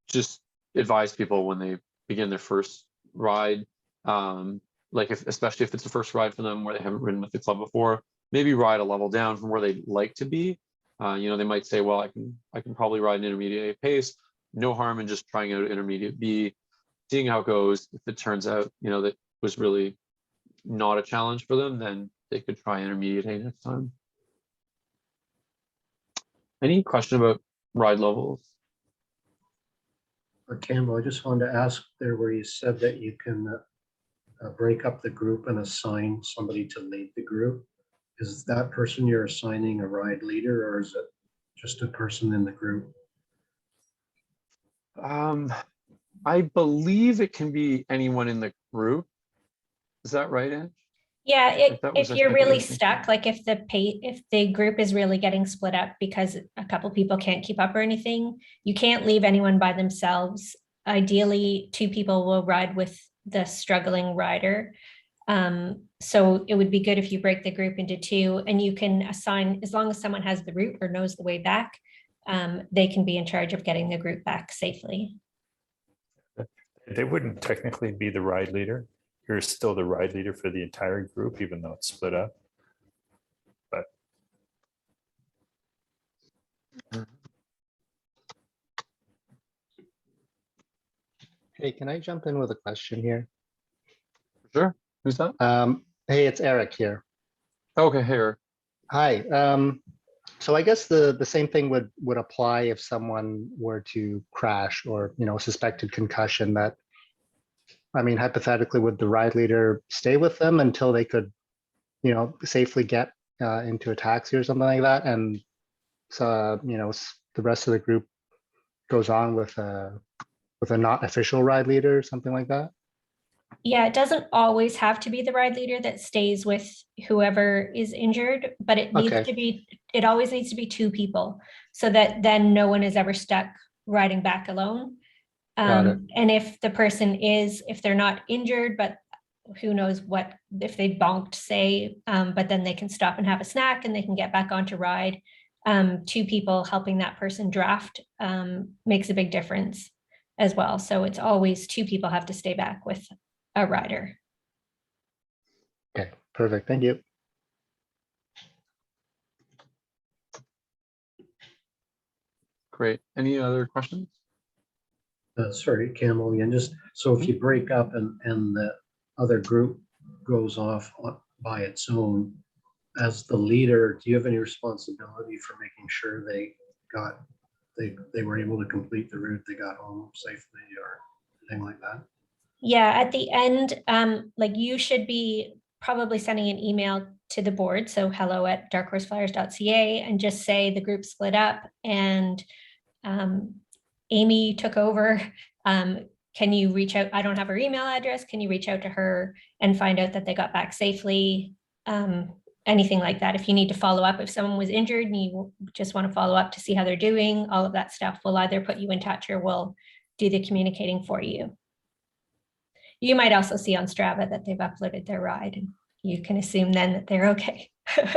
Just advise people when they begin their first ride, like especially if it's the first ride for them where they haven't ridden with the club before, maybe ride a level down from where they'd like to be. They might say, well, I can probably ride an intermediate A pace. No harm in just trying out intermediate B, seeing how it goes. If it turns out, that was really not a challenge for them, then they could try intermediate A next time. Any question about ride levels? Campbell, I just wanted to ask there where you said that you can break up the group and assign somebody to lead the group. Is that person you're assigning a ride leader, or is it just a person in the group? I believe it can be anyone in the group. Is that right, Ange? Yeah, if you're really speculation. stuck, like if the group is really getting split up because a couple people can't keep up or anything, you can't leave anyone by themselves. Ideally, 2 people will ride with the struggling rider. So it would be good if you break the group into 2 and you can assign, as long as someone has the route or knows the way back, they can be in charge of getting the group back safely. They wouldn't technically be the ride leader. You're still the ride leader for the entire group, even though it's split up. But Hey, can I jump in with a question here? Sure. Who's that? Hey, it's Eric here. Okay, here. Hi. So I guess the same thing would apply if someone were to crash or suspected concussion. That, I mean, hypothetically, would the ride leader stay with them until they could, safely get into a taxi or something like that, and so the rest of the group goes on with a not official ride leader or something like that? Yeah, it doesn't always have to be the ride leader that stays with whoever is injured, but it needs to be, it always needs to be 2 people so that then no one is ever stuck riding back alone. And if the person if they're not injured, but who knows what, if they bonked, say, but then they can stop and have a snack and they can get back onto ride. 2 people helping that person draft makes a big difference as well. So it's always 2 people have to stay back with a rider. Okay, perfect. Thank you. Great. Any other questions? Sorry, Campbell, again, just so if you break up and the other group goes off by its own, as the leader, do you have any responsibility for making sure they were able to complete the route, they got home safely or anything like that? Yeah, at the end, like you should be probably sending an email to the board. So hello@darkhorseflyers.ca, and just say the group split up and Amy took over. Can you reach out? I don't have her email address. Can you reach out to her and find out that they got back safely? Anything like that. If you need to follow up, if someone was injured and you just want to follow up to see how they're doing, all of that stuff, we'll either put you in touch or we'll do the communicating for you. You might also see on Strava that they've uploaded their ride, and you can assume then that they're okay.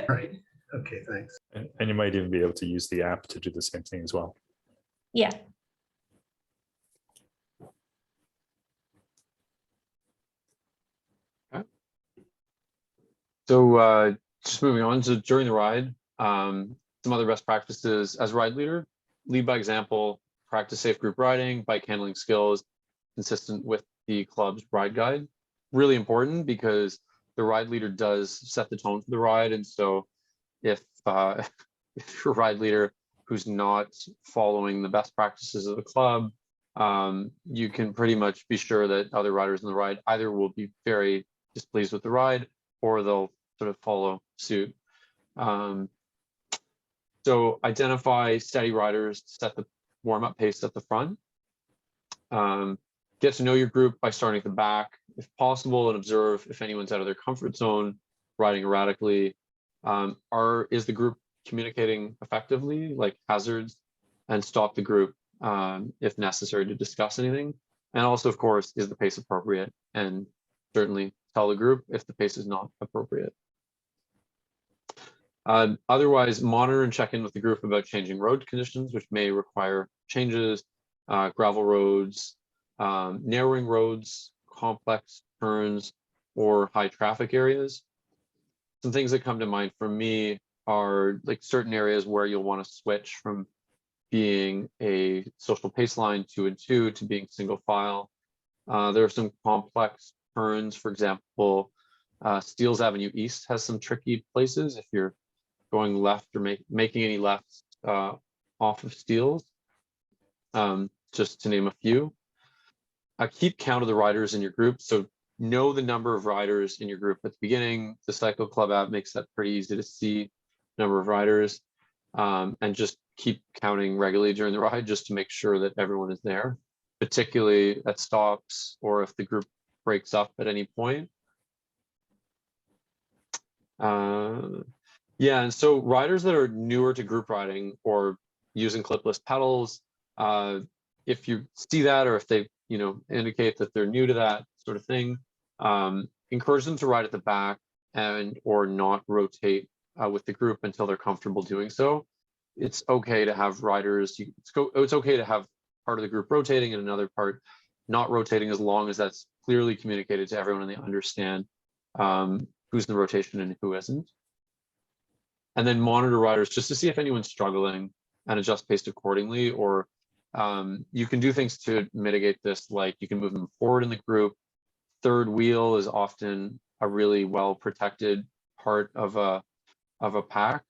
Right. Okay, thanks. And you might even be able to use the app to do the same thing as well. Yeah. Okay. So just moving on to during the ride, some other best practices as ride leader: lead by example, practice safe group riding, bike handling skills consistent with the club's ride guide. Really important, because the ride leader does set the tone for the ride. And so if you're a ride leader who's not following the best practices of the club, you can pretty much be sure that other riders in the ride either will be very displeased with the ride or they'll sort of follow suit. So identify steady riders to set the warm-up pace at the front. Get to know your group by starting at the back, if possible, and observe if anyone's out of their comfort zone, riding erratically. Is the group communicating effectively, like hazards, and stop the group if necessary to discuss anything. And also, of course, is the pace appropriate? And certainly tell the group if the pace is not appropriate. Otherwise, monitor and check in with the group about changing road conditions, which may require changes, gravel roads, narrowing roads, complex turns, or high traffic areas. Some things that come to mind for me are like certain areas where you'll want to switch from being a social pace line 2 and 2 to being single file. There are some complex turns. For example, Steeles Avenue East has some tricky places if you're going left or making any lefts off of Steeles, just to name a few. Keep count of the riders in your group. So know the number of riders in your group at the beginning. The Cycle Club app makes that pretty easy to see, number of riders, and just keep counting regularly during the ride just to make sure that everyone is there, particularly at stops or if the group breaks up at any point. Yeah, and so riders that are newer to group riding or using clipless pedals, if you see that, or if they indicate that they're new to that sort of thing, encourage them to ride at the back and or not rotate with the group until they're comfortable doing so. It's okay to have riders, it's okay to have part of the group rotating and another part not rotating, as long as that's clearly communicated to everyone and they understand who's in the rotation and who isn't. And then monitor riders just to see if anyone's struggling and adjust pace accordingly, or you can do things to mitigate this, like you can move them forward in the group. Third wheel is often a really well protected part of a pack.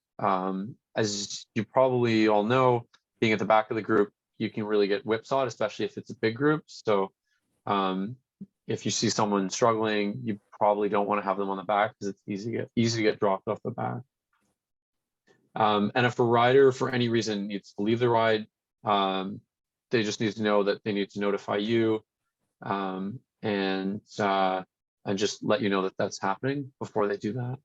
As you probably all know, being at the back of the group, you can really get whipsawed, especially if it's a big group. So if you see someone struggling, you probably don't want to have them on the back because it's easy to get dropped off the back. And if a rider for any reason needs to leave the ride, they just need to know that they need to notify you and just let you know that that's happening before they do that.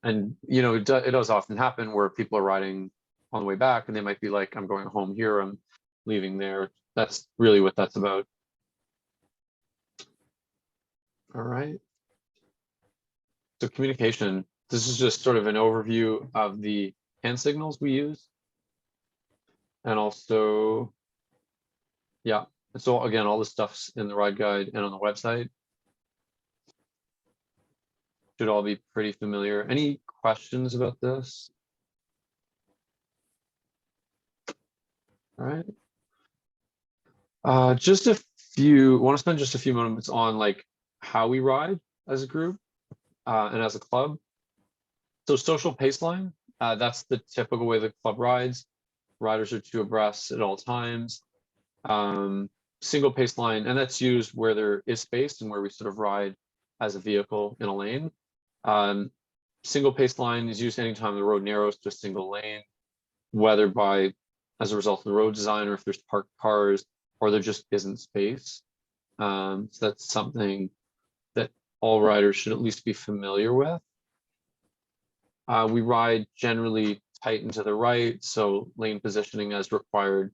And it does often happen where people are riding on the way back and they might be like, I'm going home here, I'm leaving there. That's really what that's about. All right. So communication. This is just sort of an overview of the hand signals we use. And also, yeah, so again, all the stuff's in the ride guide and on the website. Should all be pretty familiar. Any questions about this? All right. Just a few, I want to spend just a few moments on like how we ride as a group and as a club. So social pace line, that's the typical way the club rides. Riders are 2 abreast at all times. Single pace line, and that's used where there is space and where we sort of ride as a vehicle in a lane. Single pace line is used anytime the road narrows to a single lane, whether as a result of the road design or if there's parked cars or there just isn't space. So that's something that all riders should at least be familiar with. We ride generally tight and to the right, so lane positioning as required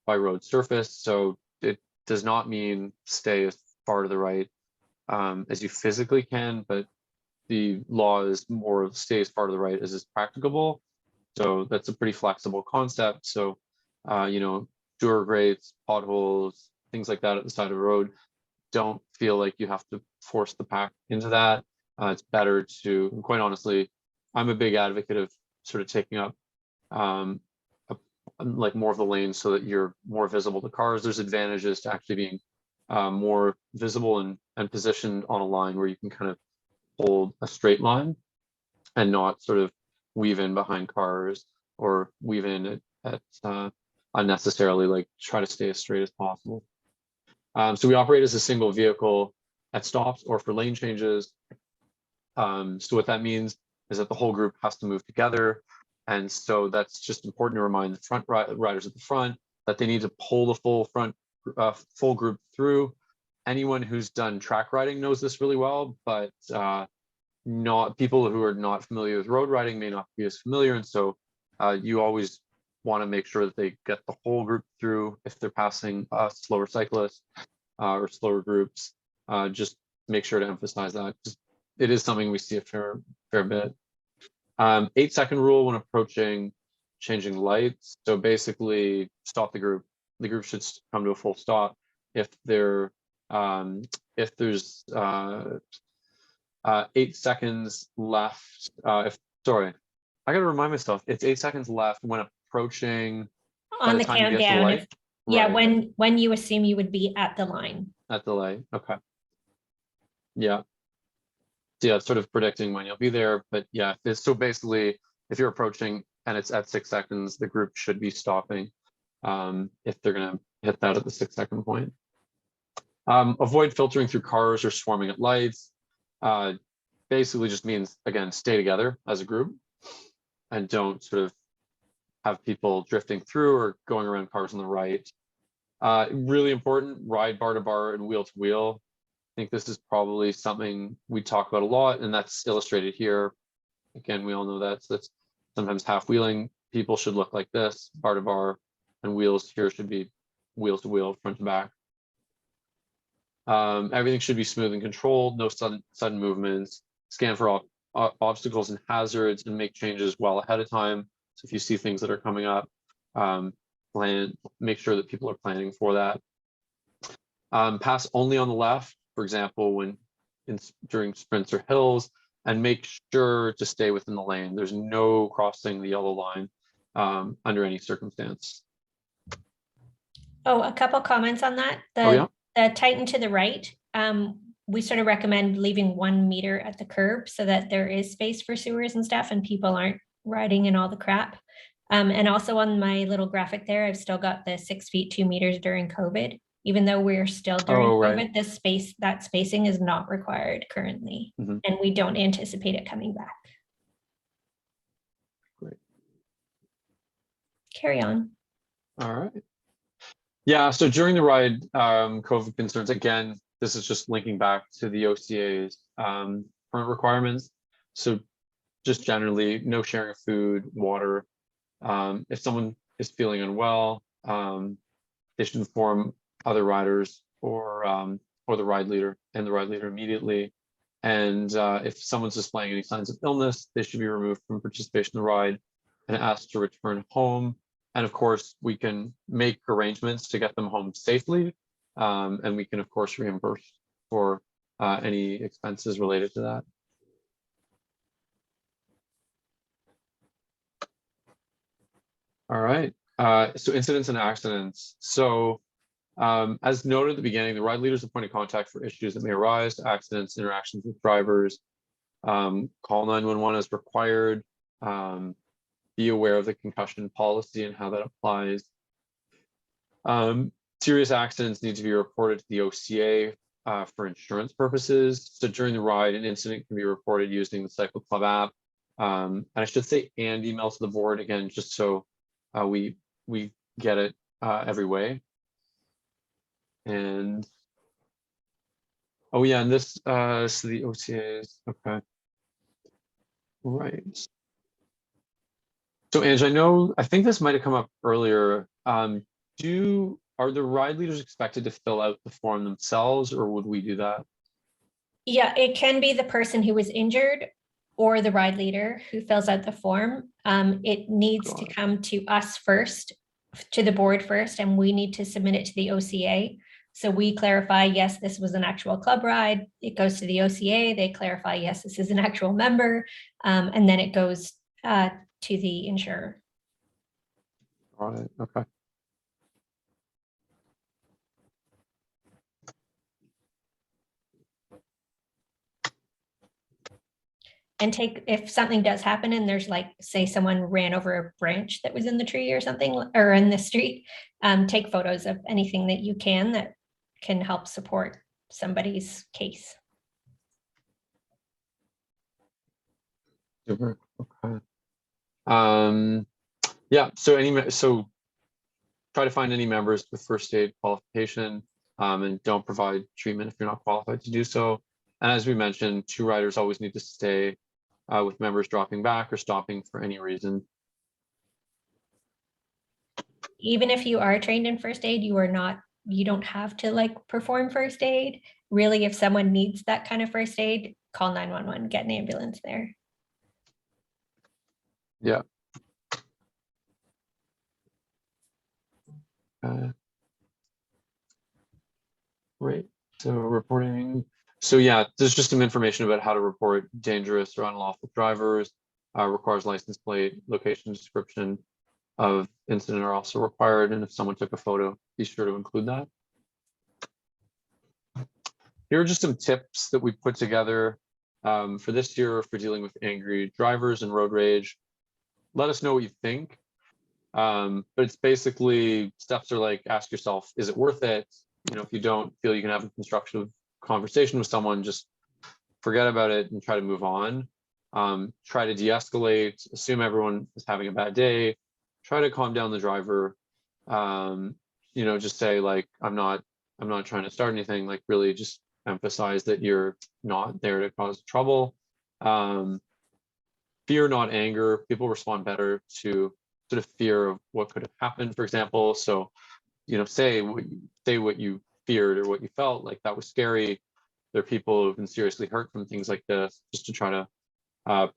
by road surface. So it does not mean stay as far to the right as you physically can, but the law is more stay as far to the right as is practicable. So that's a pretty flexible concept. So, sewer grates, potholes, things like that at the side of the road, don't feel like you have to force the pack into that. It's better to, quite honestly, I'm a big advocate of sort of taking up like more of the lanes so that you're more visible to cars. There's advantages to actually being more visible and positioned on a line where you can kind of hold a straight line and not sort of weave in behind cars or weave in at unnecessarily, like try to stay as straight as possible. So we operate as a single vehicle at stops or for lane changes. So what that means is that the whole group has to move together. And so that's just important to remind the front riders at the front that they need to pull the full group through. Anyone who's done track riding knows this really well, but not people who are not familiar with road riding may not be as familiar. And so you always want to make sure that they get the whole group through if they're passing slower cyclists or slower groups. Just make sure to emphasize that. It is something we see a fair bit. 8-second rule when approaching changing lights. So basically stop the group. The group should come to a full stop if there's 8 seconds left. Sorry, I gotta remind myself, it's 8 seconds left when approaching On the time you get to the countdown. light. Yeah, Right. when you assume you would be at the line. At the light, okay. Yeah. So yeah, it's sort of predicting when you'll be there, but yeah, so basically, if you're approaching and it's at 6 seconds, the group should be stopping if they're gonna hit that at the 6-second point. Avoid filtering through cars or swarming at lights. Basically just means, again, stay together as a group and don't sort of have people drifting through or going around cars on the right. Really important, ride bar to bar and wheel to wheel. I think this is probably something we talk about a lot, and that's illustrated here. Again, we all know that's sometimes half wheeling. People should look like this, bar to bar, and wheels here should be wheels to wheel, front to back. Everything should be smooth and controlled, no sudden movements. Scan for obstacles and hazards and make changes well ahead of time. So if you see things that are coming up, make sure that people are planning for that. Pass only on the left, for example, during sprints or hills, and make sure to stay within the lane. There's no crossing the yellow line under any circumstance. Oh, a couple comments on that. The tighten to the right. We sort of recommend leaving 1 meter at the curb so that there is space for sewers and stuff and people aren't riding in all the crap. And also on my little graphic there, I've still got the 6 feet 2 meters during COVID. Even though we're still during COVID, that spacing is not required currently. And we don't anticipate it coming back. Great. Carry on. All right. Yeah, so during the ride, COVID concerns, again, this is just linking back to the OCA's permit requirements. So just generally, no sharing of food, water. If someone is feeling unwell, they should inform other riders or the ride leader immediately. And if someone's displaying any signs of illness, they should be removed from participation in the ride and asked to return home. And of course, we can make arrangements to get them home safely. And we can, of course, reimburse for any expenses related to that. All right. So incidents and accidents. So As noted at the beginning, the ride leader is the point of contact for issues that may arise, accidents, interactions with drivers. Call 911 as required. Be aware of the concussion policy and how that applies. Serious accidents need to be reported to the OCA for insurance purposes. So during the ride, an incident can be reported using the Cycle Club app. And I should say, and email to the board again, just so we get it every way. And oh yeah, and this so the OCAs, okay, right. So Ange, I think this might have come up earlier. Are the ride leaders expected to fill out the form themselves, or would we do that? Yeah, it can be the person who was injured or the ride leader who fills out the form. It needs to come to us first, to the board first, and we need to submit it to the OCA. So we clarify, yes, this was an actual club ride. It goes to the OCA. They clarify, yes, this is an actual member. And then it goes to the insurer. Got it. Okay. And if something does happen and there's like, say someone ran over a branch that was in the tree or something, or in the street, take photos of anything that you can that can help support somebody's case. Super. Okay. Yeah, so try to find any members with first aid qualification, and don't provide treatment if you're not qualified to do so. And as we mentioned, 2 riders always need to stay with members dropping back or stopping for any reason. Even if you are trained in first aid, you don't have to like perform first aid. Really, if someone needs that kind of first aid, call 911, get an ambulance there. Yeah. Great. So reporting. So yeah, there's just some information about how to report dangerous or unlawful drivers. Requires license plate, location description of incident are also required. And if someone took a photo, be sure to include that. Here are just some tips that we put together for this year for dealing with angry drivers and road rage. Let us know what you think. But it's basically steps are like, ask yourself, is it worth it? You know, if you don't feel you can have a constructive conversation with someone, just forget about it and try to move on. Try to de-escalate, assume everyone is having a bad day, try to calm down the driver. You know, just say like, I'm not trying to start anything, like really just emphasize that you're not there to cause trouble. Fear, not anger. People respond better to sort of fear of what could have happened, for example. So, you know, say what you feared or what you felt, like that was scary. There are people who've been seriously hurt from things like this, just to try to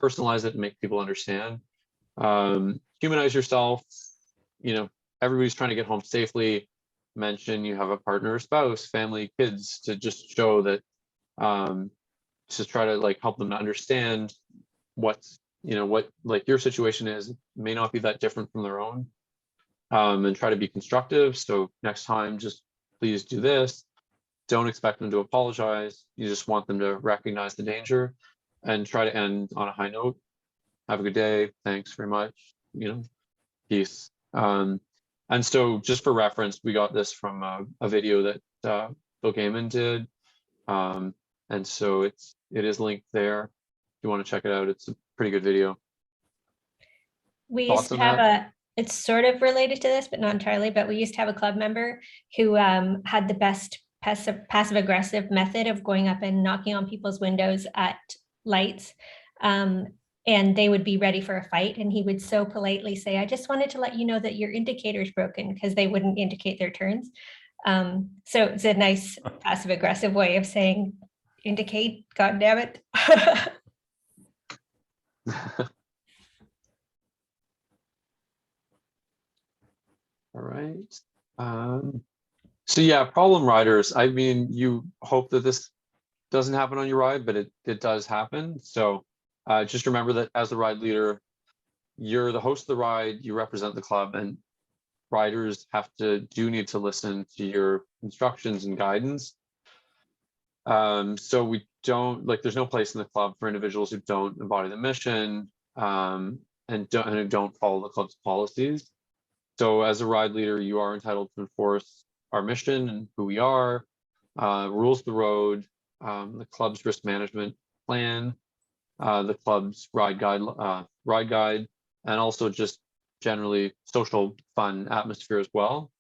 personalize it and make people understand. Humanize yourself. You know, everybody's trying to get home safely. Mention you have a partner or spouse, family, kids, to just show that, to try to like help them to understand what's, you know, what like your situation is. It may not be that different from their own. And try to be constructive. So next time, just please do this. Don't expect them to apologize. You just want them to recognize the danger and try to end on a high note. Have a good day. Thanks very much. You know, peace. And so just for reference, we got this from a video that Bill Gaiman did. And so it is linked there. If you want to check it out, it's a pretty good video. We used to have it's sort of related to this, but not entirely, but we used to have a club member who had the best passive aggressive method of going up and knocking on people's windows at lights. And they would be ready for a fight. And he would so politely say, I just wanted to let you know that your indicator's broken, because they wouldn't indicate their turns. So it's a nice passive aggressive way of saying, indicate, God damn it. All right. So yeah, problem riders. I mean, you hope that this doesn't happen on your ride, but it does happen. So just remember that as the ride leader, you're the host of the ride, you represent the club, and riders do need to listen to your instructions and guidance. So we don't, like, there's no place in the club for individuals who don't embody the mission, and who don't follow the club's policies. So as a ride leader, you are entitled to enforce our mission and who we are, rules of the road, the club's risk management plan, the club's ride guide, and also just generally social fun atmosphere as well.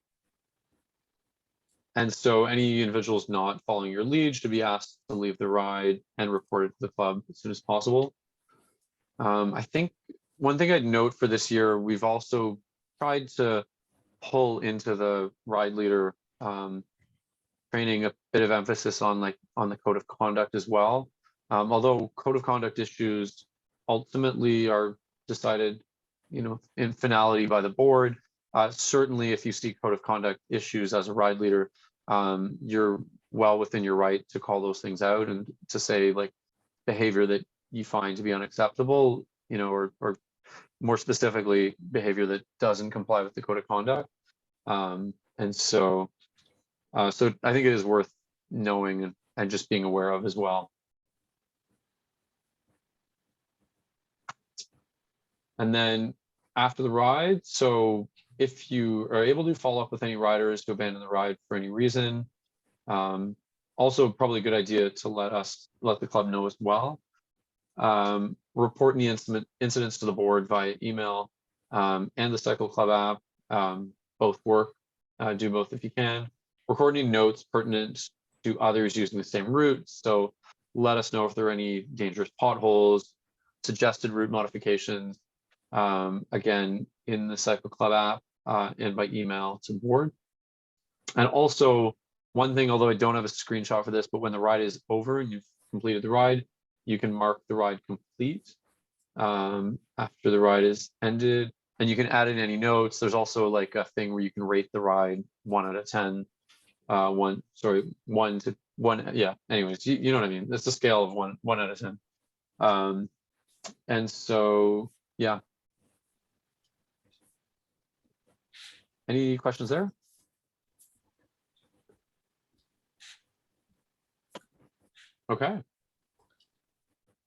And so any individuals not following your lead should be asked to leave the ride and report it to the club as soon as possible. I think one thing I'd note for this year, we've also tried to pull into the ride leader training a bit of emphasis on the code of conduct as well. Although code of conduct issues ultimately are decided, in finality by the board. Certainly, if you see code of conduct issues as a ride leader, you're well within your right to call those things out and to say, like, behavior that you find to be unacceptable, or more specifically, behavior that doesn't comply with the code of conduct. And so I think it is worth knowing and just being aware of as well. And then after the ride, so if you are able to follow up with any riders who abandon the ride for any reason, also probably a good idea to let the club know as well. Report any incidents to the board via email, and the Cycle Club app. Both work. Do both if you can. Record any notes pertinent to others using the same route. So let us know if there are any dangerous potholes, suggested route modifications, again, in the Cycle Club app, and by email to board. And also, one thing, although I don't have a screenshot for this, but when the ride is over and you've completed the ride, you can mark the ride complete after the ride is ended, and you can add in any notes. There's also like a thing where you can rate the ride 1 out of 10. 1 to 1. Yeah. Anyways, you know what I mean. It's a scale of 1 out of 10. And so, yeah. Any questions there? Okay.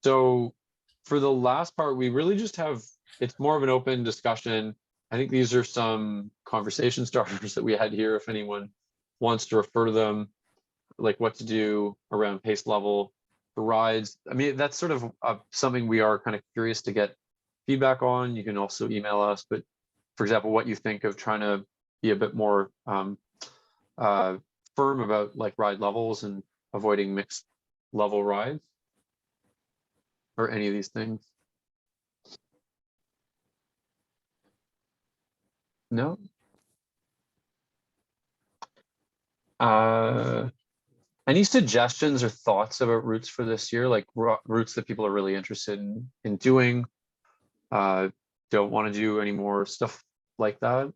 So for the last part, we really just have, it's more of an open discussion. I think these are some conversation starters that we had here. If anyone wants to refer to them, like what to do around pace level for rides. I mean, that's sort of something we are kind of curious to get feedback on. You can also email us, but for example, what you think of trying to be a bit more firm about like ride levels and avoiding mixed level rides, or any of these things. No. Any suggestions or thoughts about routes for this year, like routes that people are really interested in doing, don't want to do any more stuff like that?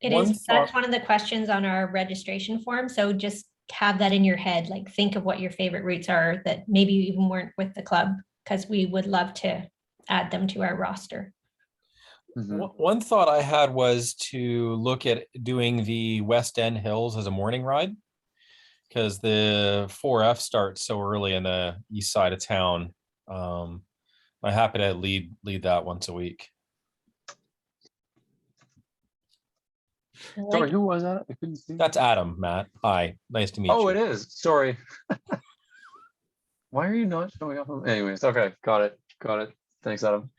That's one of the questions on our registration form. So just have that in your head, like think of what your favorite routes are that maybe you even weren't with the club, because we would love to add them to our roster. One thought I had was to look at doing the West End Hills as a morning ride, because the 4F starts so early in the east side of town. I'm happy to lead that once a week. Sorry, who was that? I couldn't see. That's Adam, Matt. Hi, nice to meet you. Oh, it is. Sorry. Why are you not showing up? Anyways, okay, got it. Thanks, Adam.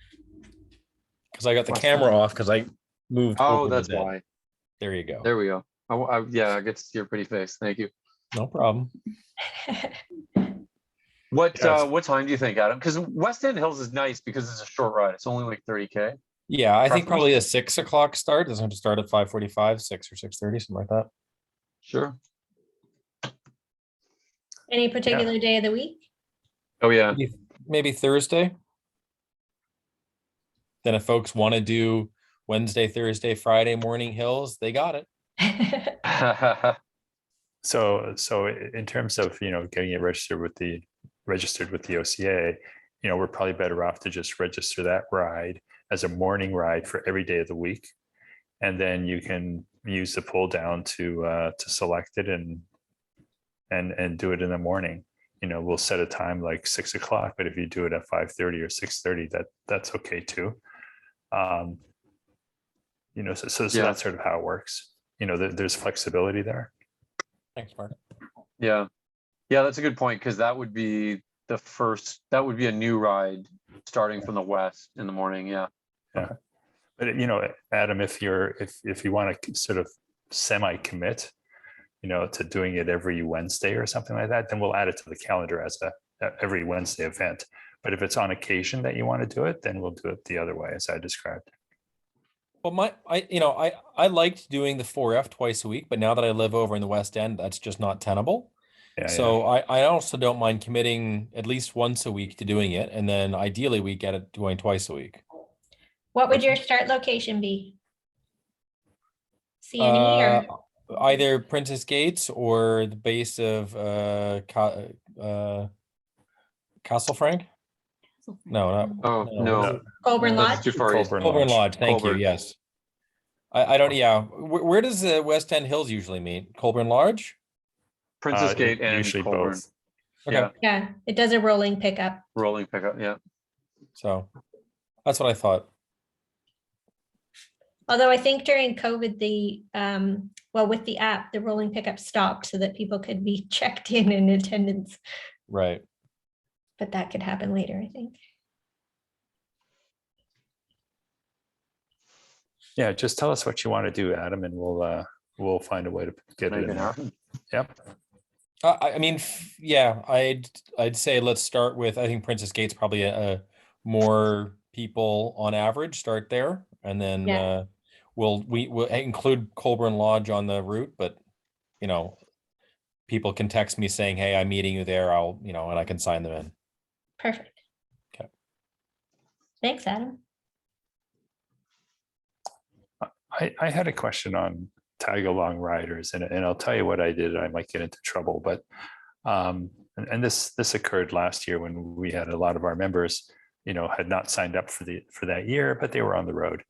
Because I got the camera off because I moved. Oh, that's why. There you go. There we go. Yeah, I get to see your pretty face. Thank you. No problem. What time do you think, Adam? Because West End Hills is nice because it's a short ride. It's only like 30K. Yeah, I think probably a 6 o'clock start. Doesn't have to start at 5:45, 6 or 6:30, something like that. Sure. Any particular day of the week? Oh yeah. Maybe Thursday. Then if folks want to do Wednesday, Thursday, Friday morning hills, they got it. So in terms of getting it registered with the OCA, we're probably better off to just register that ride as a morning ride for every day of the week. And then you can use the pull down to select it and do it in the morning. We'll set a time like 6 o'clock, but if you do it at 5:30 or 6:30, that's okay too. So Yeah. that's sort of how it works. There's flexibility there. Thanks, Mark. Yeah. Yeah, that's a good point, because that would be a new ride starting from the west in the morning. Yeah. Yeah. But Adam, if you want to sort of semi-commit, to doing it every Wednesday or something like that, then we'll add it to the calendar as a every Wednesday event. But if it's on occasion that you want to do it, then we'll do it the other way as I described. Well, I liked doing the 4F twice a week, but now that I live over in the West End, that's just not tenable. Yeah, So I also don't mind committing at least once a week to doing it, and then ideally we get it going twice a week. What would your start location be? CNE or? Either Princess Gates or the base of Castle Frank. No, not. Oh, no. Colburn That's Lodge? too far east. Colburn Lodge. Thank you. Colburn. Yes. I don't. Yeah. Where does the West End Hills usually meet? Colburn Lodge. Princess Gate and usually Colburn. both. Okay. Yeah, it does a rolling pickup. Rolling pickup. Yeah. So that's what I thought. Although I think during COVID, with the app, the rolling pickup stopped so that people could be checked in attendance. Right. But that could happen later, I think. Yeah, just tell us what you want to do, Adam, and we'll find a way to get it in there. Yep. I mean, yeah, I'd say let's start with, I think Princess Gate's probably a more people on average start there, and then we'll include Colburn Lodge on the route, but people can text me saying, hey, I'm meeting you there. I'll and I can sign them in. Perfect. Okay. Thanks, Adam. I had a question on tag along riders, and I'll tell you what I did. I might get into trouble, but and this occurred last year when we had a lot of our members, had not signed up for that year, but they were on the road,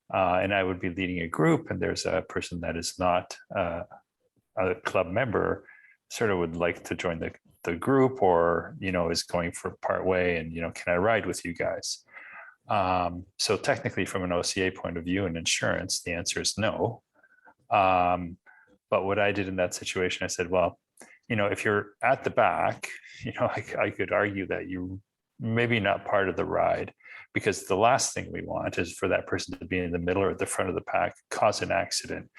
and I would be leading a group, and there's a person that is not a club member, sort of would like to join the group, or is going for part way, and can I ride with you guys? So technically, from an OCA point of view and insurance, the answer is no. But what I did in that situation, I said, well, if you're at the back, I could argue that you maybe not part of the ride, because the last thing we want is for that person to be in the middle or at the front of the pack, cause an accident.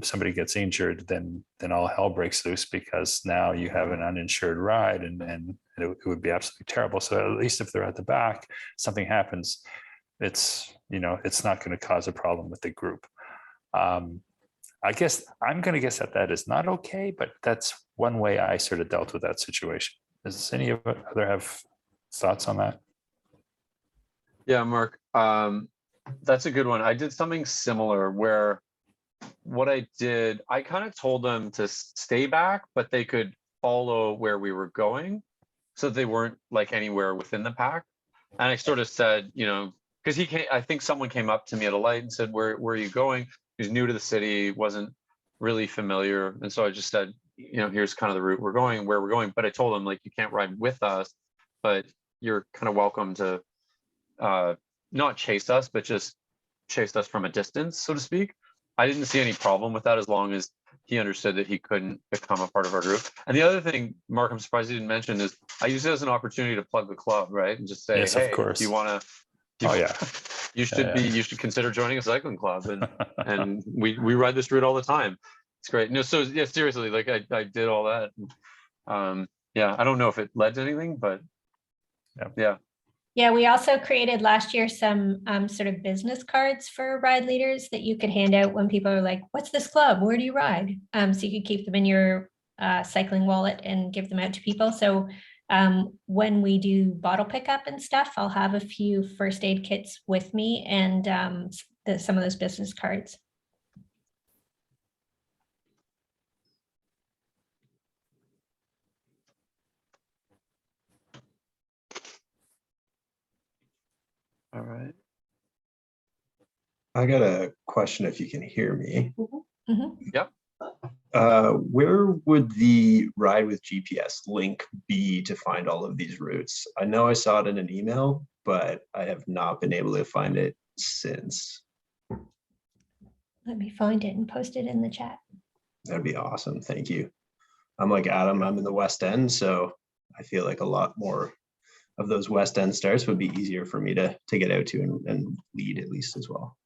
Somebody gets injured, then all hell breaks loose, because now you have an uninsured ride, and it would be absolutely terrible. So at least if they're at the back, something happens, it's not going to cause a problem with the group. I guess I'm going to guess that is not okay, but that's one way I sort of dealt with that situation. Does any other have thoughts on that? Yeah, Mark, that's a good one. I did something similar where what I did, I kind of told them to stay back, but they could follow where we were going, so they weren't like anywhere within the pack. And I sort of said, because I think someone came up to me at a light and said, where are you going? He's new to the city, wasn't really familiar. And so I just said, here's kind of the route we're going, where we're going. But I told him, like, you can't ride with us, but you're kind of welcome to not chase us, but just chase us from a distance, so to speak. I didn't see any problem with that, as long as he understood that he couldn't become a part of our group. And the other thing, Mark, I'm surprised you didn't mention, is I use it as an opportunity to plug the club, right? And just say, yes, hey, of course. do you want to? Oh yeah. You should consider joining a cycling club, and we ride this route all the time. It's great. No, so yeah, seriously, like I did all that. Yeah, I don't know if it led to anything, but yeah. Yeah, we also created last year some sort of business cards for ride leaders that you could hand out when people are like, what's this club? Where do you ride? So you could keep them in your cycling wallet and give them out to people. So when we do bottle pickup and stuff, I'll have a few first aid kits with me, and some of those business cards. All right. I got a question if you can hear me. Mhm. Yep. Where would the ride with GPS link be to find all of these routes? I know I saw it in an email, but I have not been able to find it since. Let me find it and post it in the chat. That'd be awesome. Thank you. I'm like Adam, I'm in the West End, so I feel like a lot more of those West End starts would be easier for me to get out to and lead at least as well.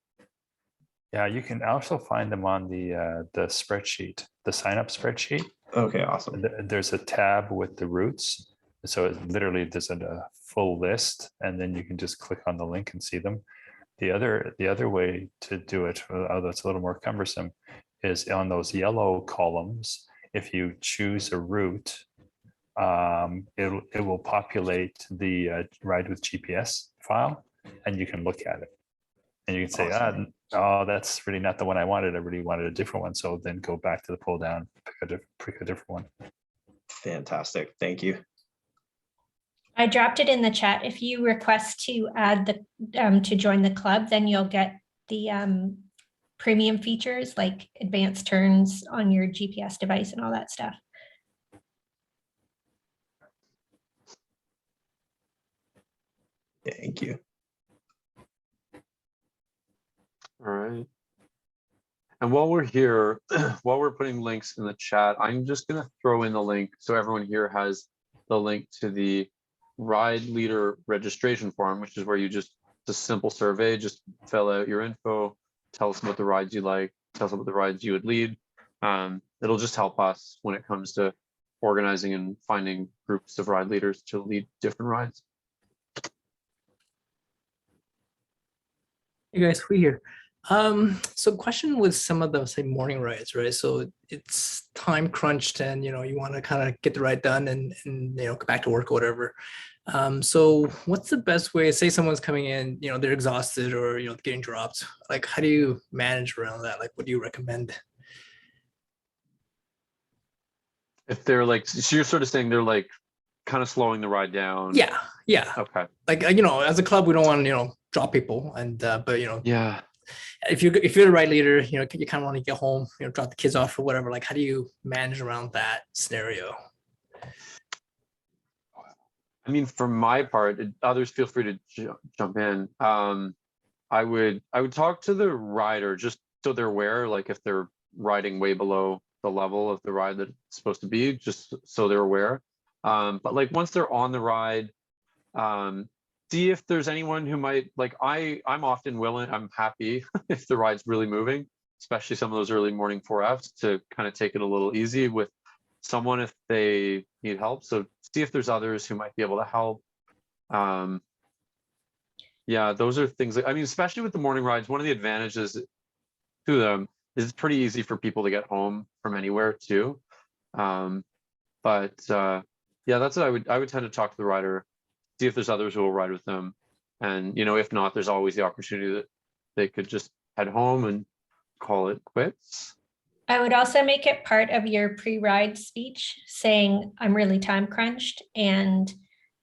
Yeah, you can also find them on the spreadsheet, the sign up spreadsheet. Okay, awesome. There's a tab with the routes. So it literally there's a full list, and then you can just click on the link and see them. The other way to do it, although it's a little more cumbersome, is on those yellow columns. If you choose a route, it will populate the ride with GPS file, and you can look at it. And you can say, Awesome. oh, that's really not the one I wanted. I really wanted a different one. So then go back to the pull down, pick a different one. Fantastic. Thank you. I dropped it in the chat. If you request to add the to join the club, then you'll get the premium features like advanced turns on your GPS device and all that stuff. Thank you. All right. And while we're here, while we're putting links in the chat, I'm just going to throw in the link so everyone here has the link to the ride leader registration form, which is where you just, it's a simple survey, just fill out your info, tell us about the rides you like, tell us about the rides you would lead. It'll just help us when it comes to organizing and finding groups of ride leaders to lead different rides. Hey guys, we here. So question with some of the say morning rides, right? So it's time crunched and you want to kind of get the ride done and go back to work or whatever. So what's the best way? Say someone's coming in, they're exhausted or getting dropped. Like, how do you manage around that? Like, what do you recommend? If they're like, so you're sort of saying they're like kind of slowing the ride down. Yeah. Okay. Like as a club, we don't want to drop people, and but yeah. If you're the right leader, you kind of want to get home, drop the kids off or whatever. Like, how do you manage around that scenario? I mean, for my part, others feel free to jump in. I would talk to the rider just so they're aware, like if they're riding way below the level of the ride that it's supposed to be, just so they're aware. But like once they're on the ride, see if there's anyone who might, like I'm often willing, I'm happy if the ride's really moving, especially some of those early morning 4Fs, to kind of take it a little easy with someone if they need help. So see if there's others who might be able to help. Yeah, those are things I mean, especially with the morning rides, one of the advantages to them is it's pretty easy for people to get home from anywhere too. Yeah, that's what I would tend to talk to the rider, see if there's others who will ride with them. And, if not, there's always the opportunity that they could just head home and call it quits. I would also make it part of your pre-ride speech saying, I'm really time crunched. And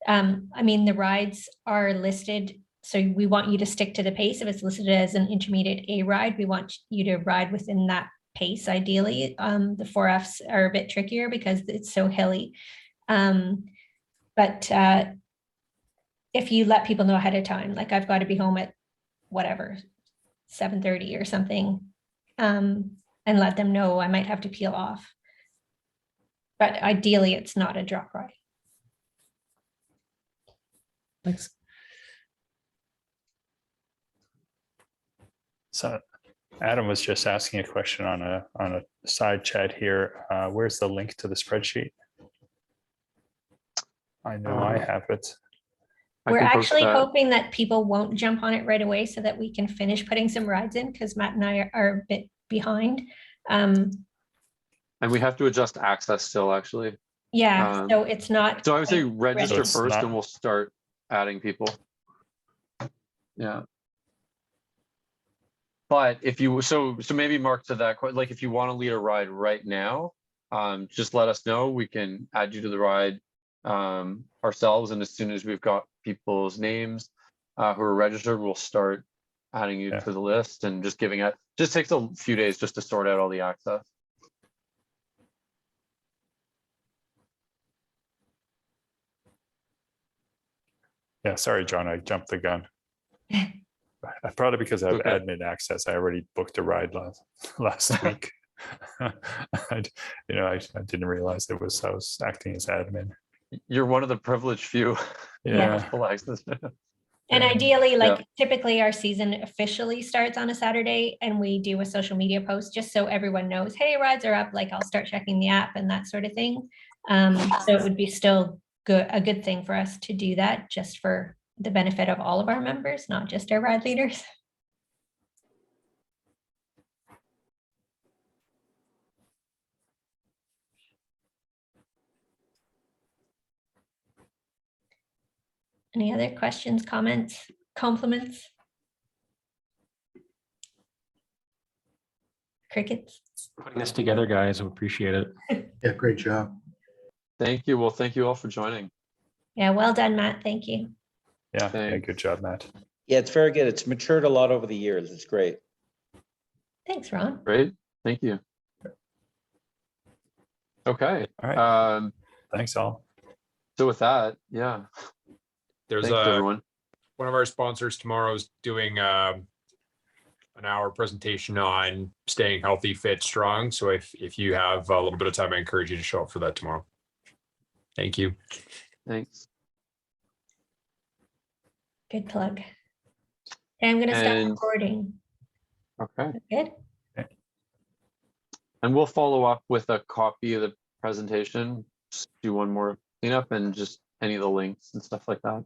I mean, the rides are listed. So we want you to stick to the pace. If it's listed as an intermediate A ride, we want you to ride within that pace. Ideally, the 4Fs are a bit trickier because it's so hilly. But if you let people know ahead of time, like I've got to be home at whatever, 7:30 or something, and let them know I might have to peel off. But ideally, it's not a drop ride. Thanks. So Adam was just asking a question on a side chat here. Where's the link to the spreadsheet? I know I have it. We're actually hoping that people won't jump on it right away so that we can finish putting some rides in, because Matt and I are a bit behind. And we have to adjust access still, actually. Yeah, so it's not. So I would say register So first and we'll start adding people. Yeah. But if you, so maybe Mark, to that, like if you want to lead a ride right now, just let us know. We can add you to the ride ourselves. And as soon as we've got people's names, who are registered will start adding you Yeah. to the list and just giving it, just takes a few days just to sort out all the access. Yeah, sorry, John, I jumped the gun. Probably because I have Okay. admin access. I already booked a ride last week. I didn't realize I was acting as admin. You're one of the privileged few. Yeah. Full access. And Yeah. ideally, like Yeah. typically our season officially starts on a Saturday and we do a social media post just so everyone knows, hey, rides are up, like I'll start checking the app and that sort of thing. So it would be still a good thing for us to do that just for the benefit of all of our members, not just our ride leaders. Any other questions, comments, compliments? Crickets? Putting this together, guys. We appreciate it. Yeah, great job. Thank you. Well, thank you all for joining. Yeah, well done, Matt. Thank you. Yeah, Thanks. good job, Matt. Yeah, it's very good. It's matured a lot over the years. It's great. Thanks, Ron. Great. Thank you. Okay. All right. Thanks all. So with that, yeah. There's Thanks, everyone. one of our sponsors tomorrow is doing an hour presentation on staying healthy, fit, strong. So if you have a little bit of time, I encourage you to show up for that tomorrow. Thank you. Thanks. Good plug. Okay, I'm going to stop And- recording. Okay. Good. And we'll follow up with a copy of the presentation, just do one more cleanup and just any of the links and stuff like that.